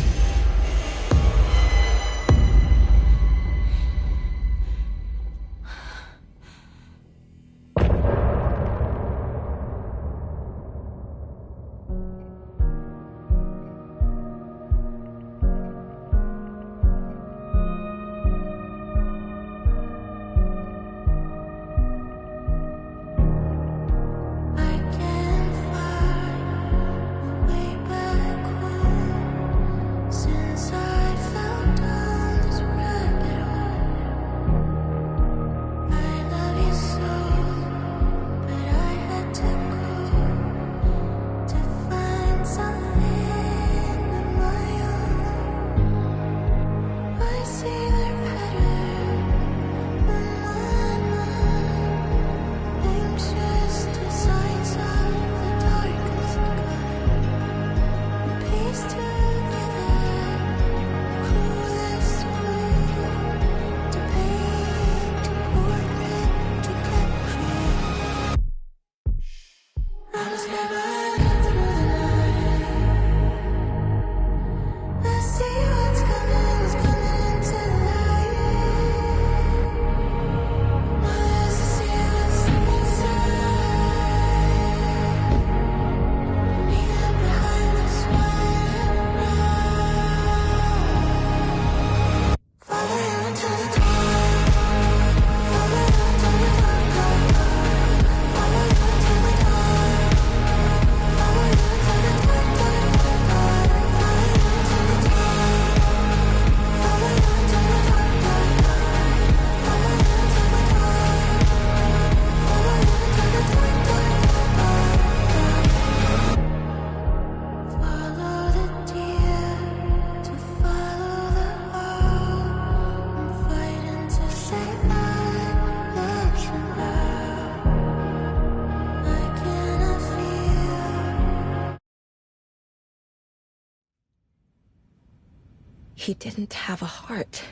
He didn't have a heart,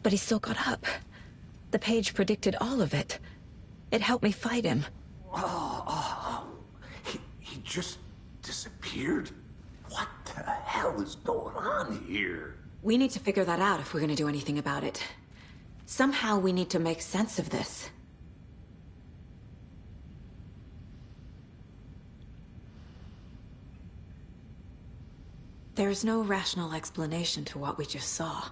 but he still got up. The page predicted all of it. It helped me fight him. He just disappeared? What the hell is going on here? We need to figure that out if we're gonna do anything about it. Somehow we need to make sense of this. There's no rational explanation to what we just saw.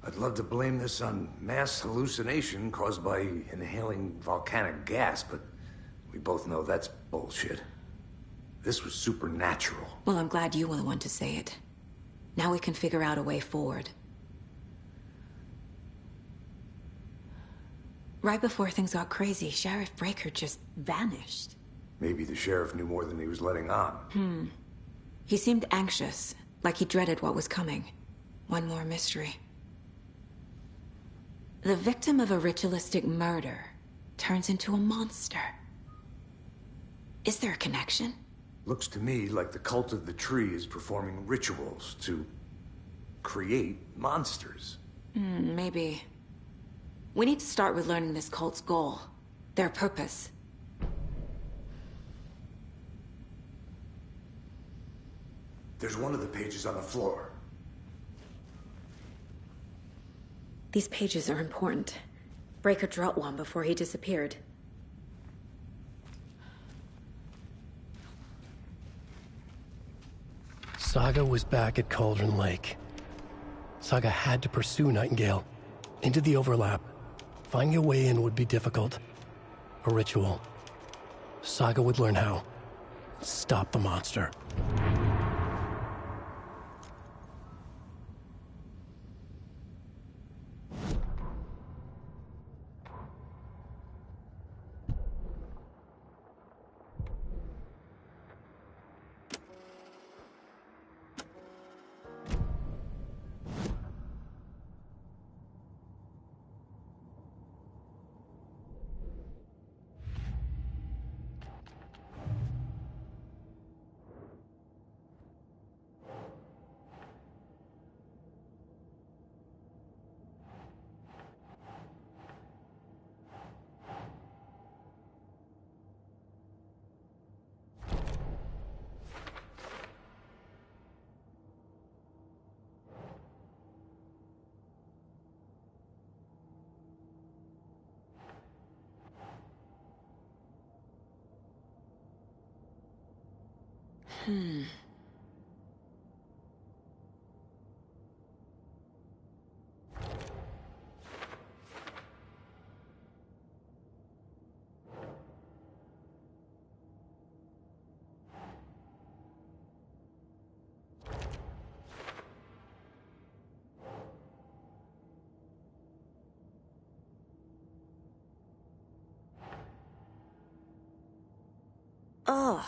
I'd love to blame this on mass hallucination caused by inhaling volcanic gas, but we both know that's bullshit. This was supernatural. Well, I'm glad you were the one to say it. Now we can figure out a way forward. Right before things got crazy, Sheriff Breaker just vanished. Maybe the sheriff knew more than he was letting on. He seemed anxious, like he dreaded what was coming. One more mystery. The victim of a ritualistic murder turns into a monster. Is there a connection? Looks to me like the cult of the tree is performing rituals to create monsters. Maybe. We need to start with learning this cult's goal, their purpose. There's one of the pages on the floor. These pages are important. Breaker dropped one before he disappeared. Saga was back at Cauldron Lake. Saga had to pursue Nightingale. Into the overlap. Finding a way in would be difficult. A ritual. Saga would learn how. Stop the monster. Ugh.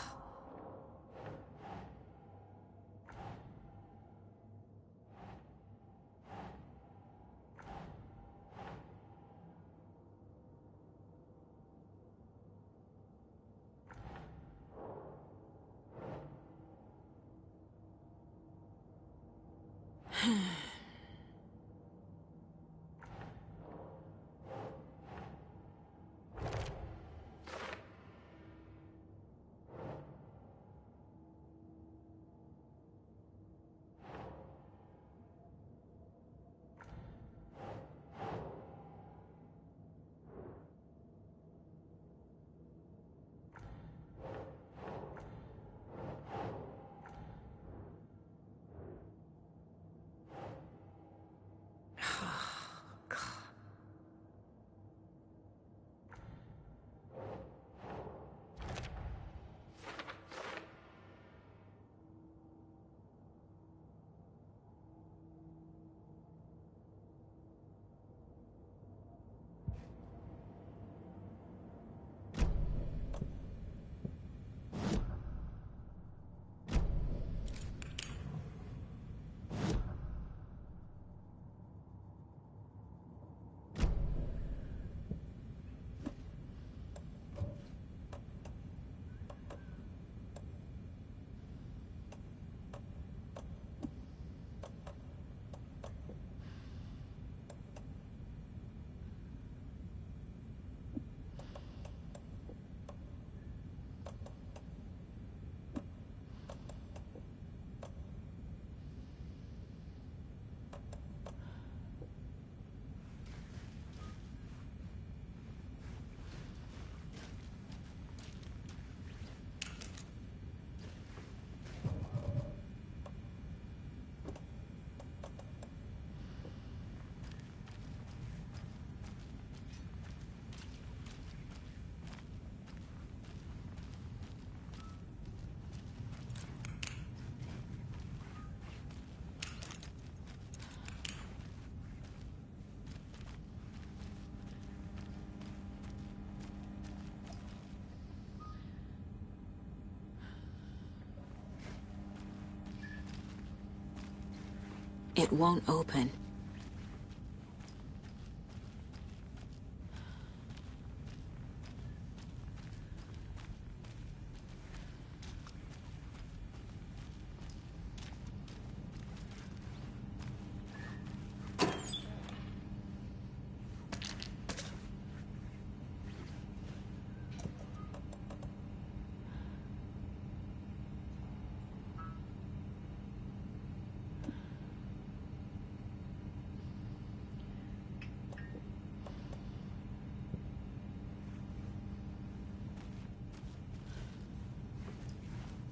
It won't open.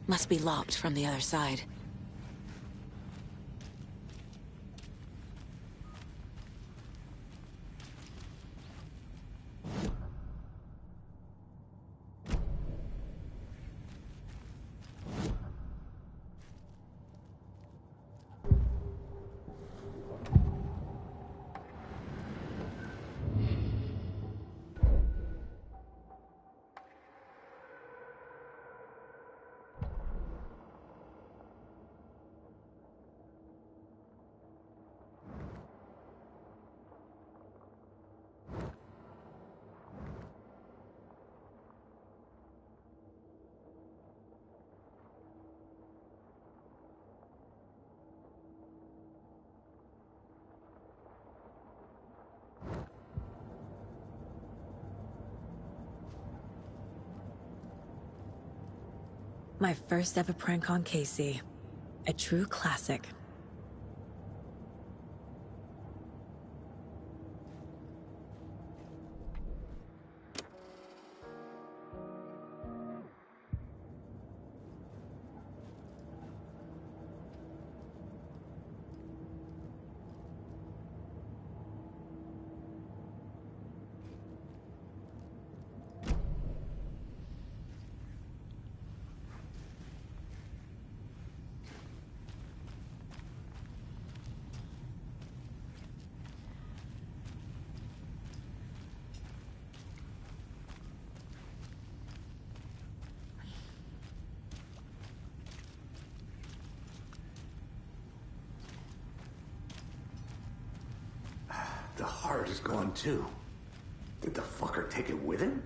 Must be locked from the other side. My first ever prank on Casey. A true classic. The heart is gone too. Did the fucker take it with him?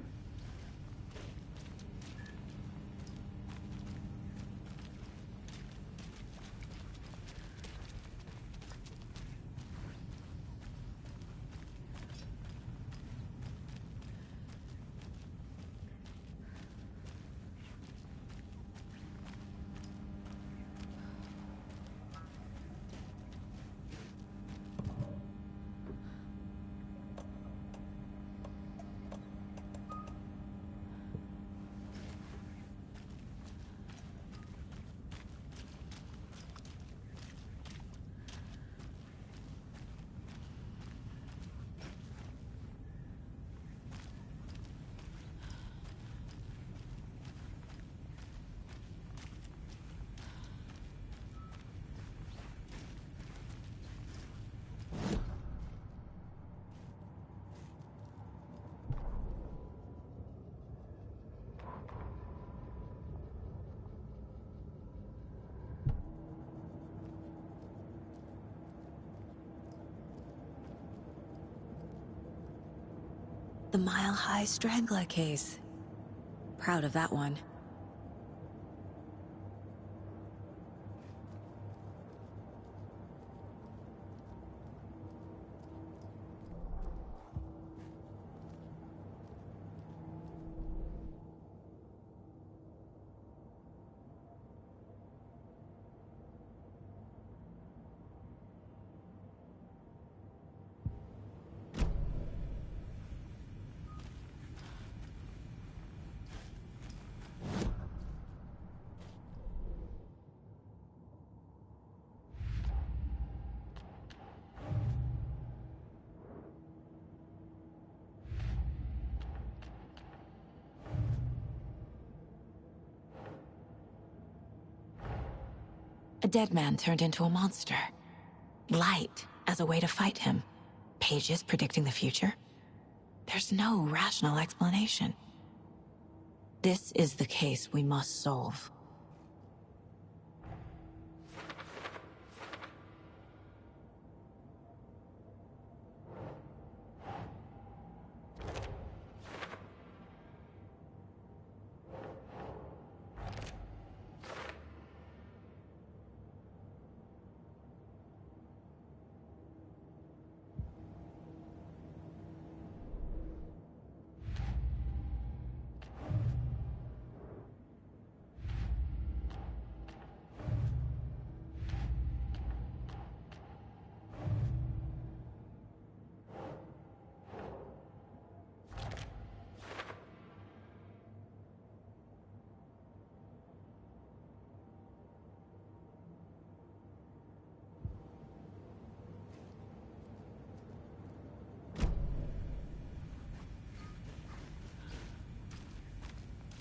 The Mile High Strangler case. Proud of that one. A dead man turned into a monster. Light as a way to fight him. Pages predicting the future. There's no rational explanation. This is the case we must solve.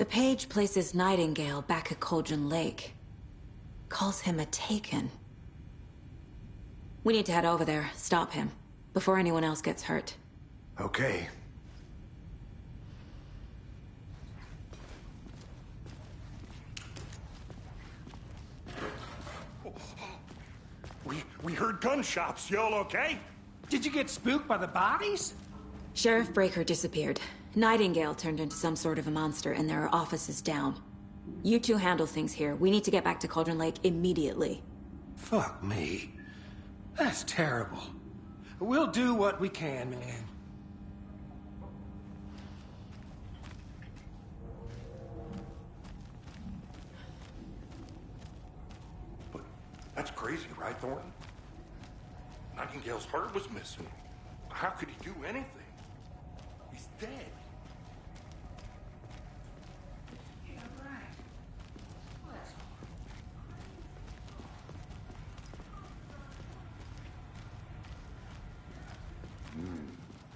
The page places Nightingale back at Cauldron Lake. Calls him a Taken. We need to head over there, stop him, before anyone else gets hurt. Okay. We heard gunshots. Y'all okay? Did you get spooked by the bodies? Sheriff Breaker disappeared. Nightingale turned into some sort of a monster, and there are offices down. You two handle things here. We need to get back to Cauldron Lake immediately. Fuck me. That's terrible. We'll do what we can, man. But that's crazy, right, Thornton? Nightingale's heart was missing. How could he do anything? He's dead.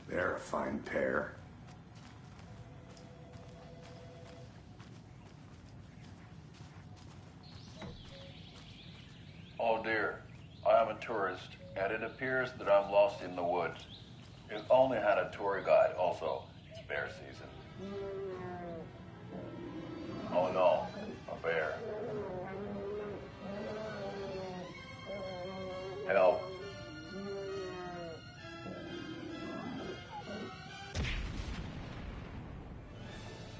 They're a fine pair. Oh dear, I am a tourist, and it appears that I'm lost in the woods. If only had a tour guide also. It's bear season. Oh no, a bear. Help.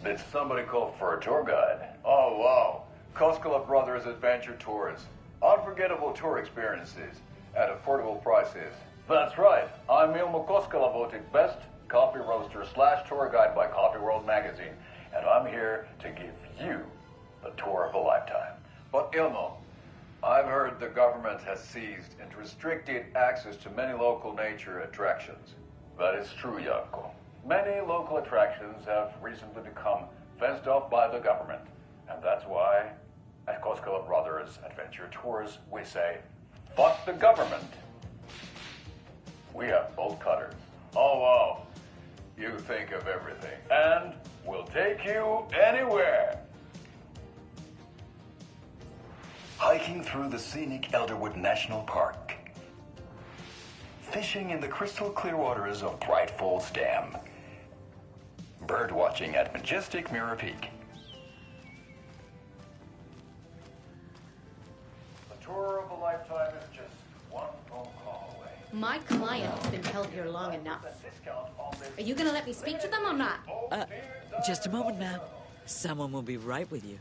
Did somebody call for a tour guide? Oh, wow. Koskela Brothers Adventure Tours. Unforgettable tour experiences at affordable prices. That's right. I'm Ilmo Koskela, voted best coffee roaster / tour guide by Coffee World magazine. And I'm here to give you the tour of a lifetime. But Ilmo, I've heard the government has seized and restricted access to many local nature attractions. That is true, Janko. Many local attractions have recently become fenced off by the government. And that's why, at Koskela Brothers Adventure Tours, we say, fuck the government. We have bolt cutters. Oh, wow. You think of everything. And we'll take you anywhere. Hiking through the scenic Elderwood National Park. Fishing in the crystal clear waters of Bright Falls Dam. Bird watching at majestic Mirror Peak. The tour of a lifetime is just one phone call away. My client has been held here long enough. Are you gonna let me speak to them or not? Just a moment, ma'am. Someone will be right with you.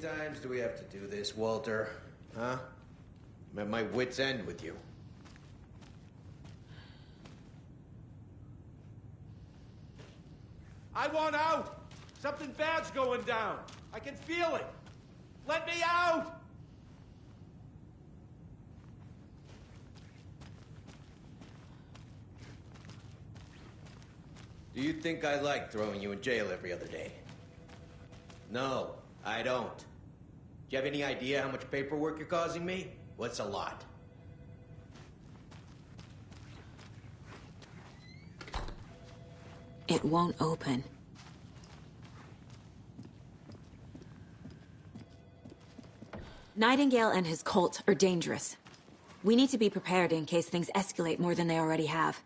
times do we have to do this, Walter? Huh? I'm at my wit's end with you. I want out! Something bad's going down. I can feel it. Let me out! Do you think I like throwing you in jail every other day? No, I don't. Do you have any idea how much paperwork you're causing me? What's a lot? It won't open. Nightingale and his cult are dangerous. We need to be prepared in case things escalate more than they already have.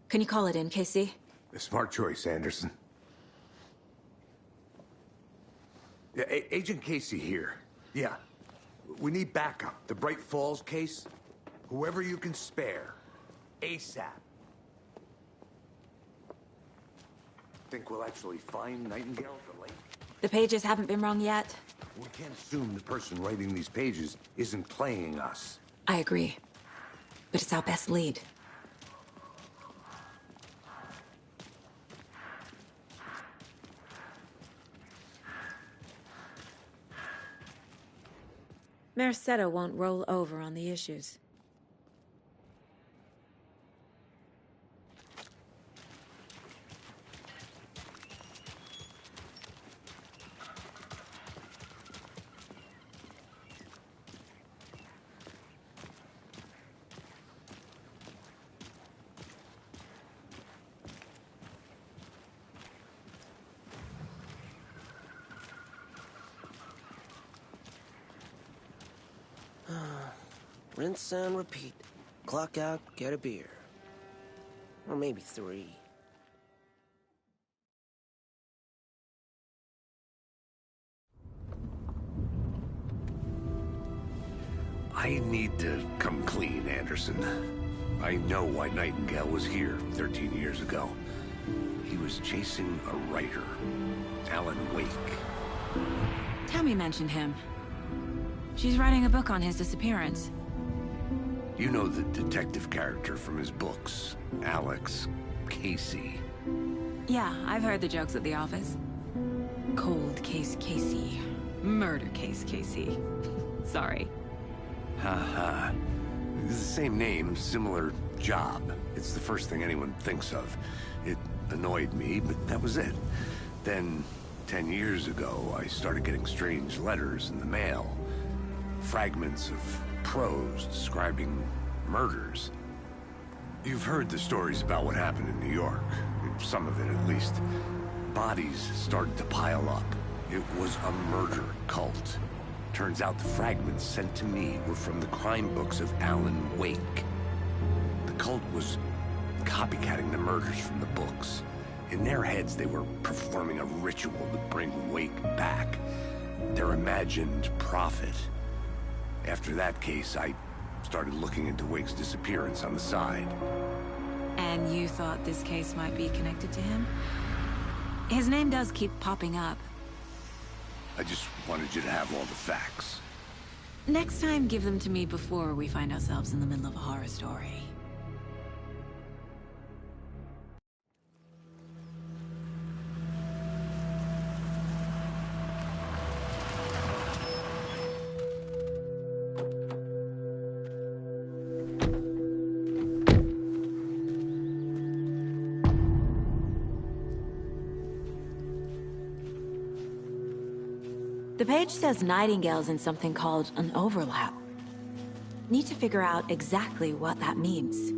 Can you call it in, Casey? A smart choice, Anderson. Yeah, Agent Casey here. Yeah. We need backup. The Bright Falls case? Whoever you can spare. ASAP. Think we'll actually find Nightingale at the lake? The pages haven't been wrong yet. We can't assume the person writing these pages isn't playing us. I agree. But it's our best lead. Merced won't roll over on the issues. Rinse and repeat. Clock out, get a beer. Or maybe 3. I need to come clean, Anderson. I know why Nightingale was here 13 years ago. He was chasing a writer, Alan Wake. Tammy mentioned him. She's writing a book on his disappearance. You know the detective character from his books, Alex Casey. Yeah, I've heard the jokes at the office. Cold case Casey. Murder case Casey. Sorry. Ha. It's the same name, similar job. It's the first thing anyone thinks of. It annoyed me, but that was it. Then, 10 years ago, I started getting strange letters in the mail. Fragments of prose describing murders. You've heard the stories about what happened in New York. Some of it, at least. Bodies started to pile up. It was a murder cult. Turns out the fragments sent to me were from the crime books of Alan Wake. The cult was copycatting the murders from the books. In their heads, they were performing a ritual to bring Wake back. Their imagined prophet. After that case, I started looking into Wake's disappearance on the side. And you thought this case might be connected to him? His name does keep popping up. I just wanted you to have all the facts. Next time, give them to me before we find ourselves in the middle of a horror story. The page says Nightingale's in something called an overlap. Need to figure out exactly what that means.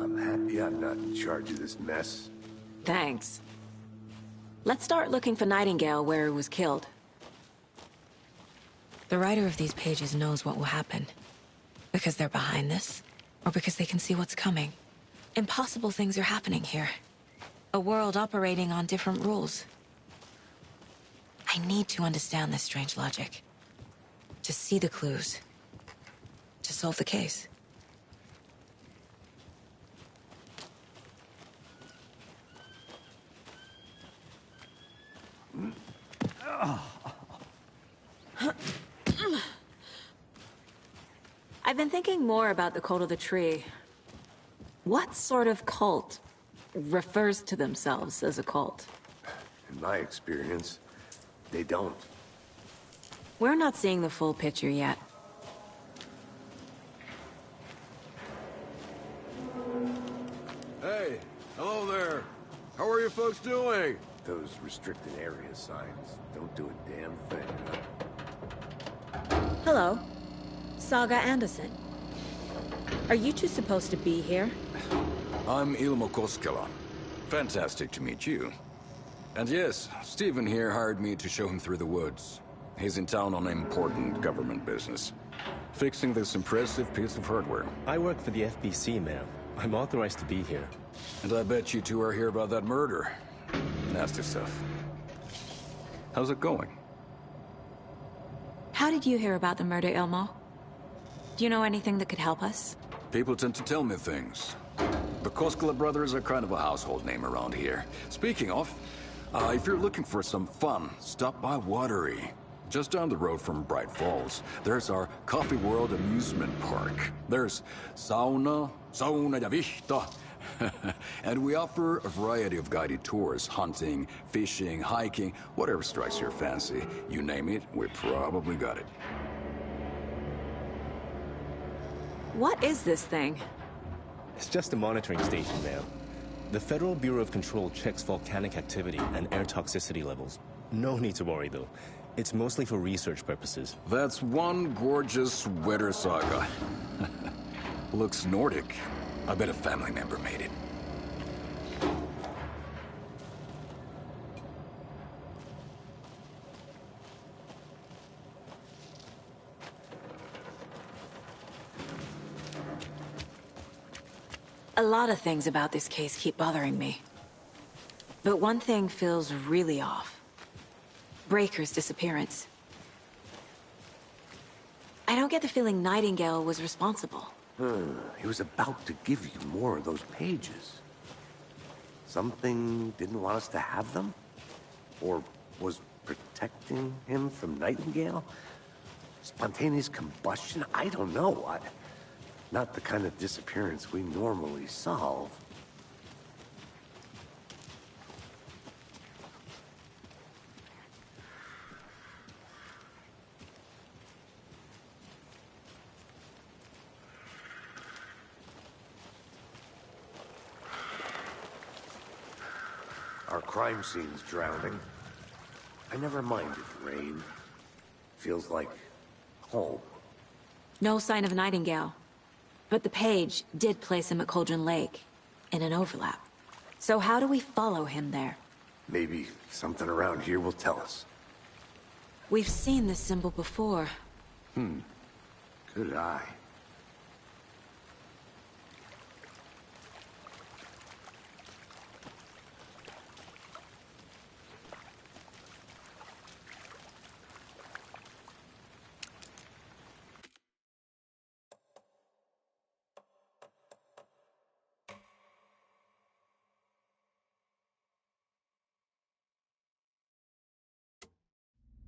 I'm happy I'm not in charge of this mess. Thanks. Let's start looking for Nightingale where he was killed. The writer of these pages knows what will happen. Because they're behind this, or because they can see what's coming. Impossible things are happening here. A world operating on different rules. I need to understand this strange logic. To see the clues. To solve the case. I've been thinking more about the cult of the tree. What sort of cult refers to themselves as a cult? In my experience, they don't. We're not seeing the full picture yet. Hey, hello there. How are you folks doing? Those restricted area signs don't do a damn thing. Hello. Saga Anderson. Are you two supposed to be here? I'm Ilmo Koskela. Fantastic to meet you. And yes, Stephen here hired me to show him through the woods. He's in town on important government business. Fixing this impressive piece of hardware. I work for the FBC, ma'am. I'm authorized to be here. And I bet you two are here about that murder. Nasty stuff. How's it going? How did you hear about the murder, Ilmo? Do you know anything that could help us? People tend to tell me things. The Koskela brothers are kind of a household name around here. Speaking of, if you're looking for some fun, stop by Watery. Just down the road from Bright Falls, there's our Coffee World amusement park. There's sauna ja vihta. And we offer a variety of guided tours, hunting, fishing, hiking, whatever strikes your fancy. You name it, we probably got it. What is this thing? It's just a monitoring station, ma'am. The Federal Bureau of Control checks volcanic activity and air toxicity levels. No need to worry, though. It's mostly for research purposes. That's one gorgeous weather saga. Looks Nordic. I bet a family member made it. A lot of things about this case keep bothering me. But one thing feels really off. Breaker's disappearance. I don't get the feeling Nightingale was responsible. He was about to give you more of those pages. Something didn't want us to have them? Or was protecting him from Nightingale? Spontaneous combustion? I don't know. Not the kind of disappearance we normally solve. Our crime scene's drowning. I never minded rain. Feels like home. No sign of Nightingale. But the page did place him at Cauldron Lake, in an overlap. So how do we follow him there? Maybe something around here will tell us. We've seen this symbol before. Good eye.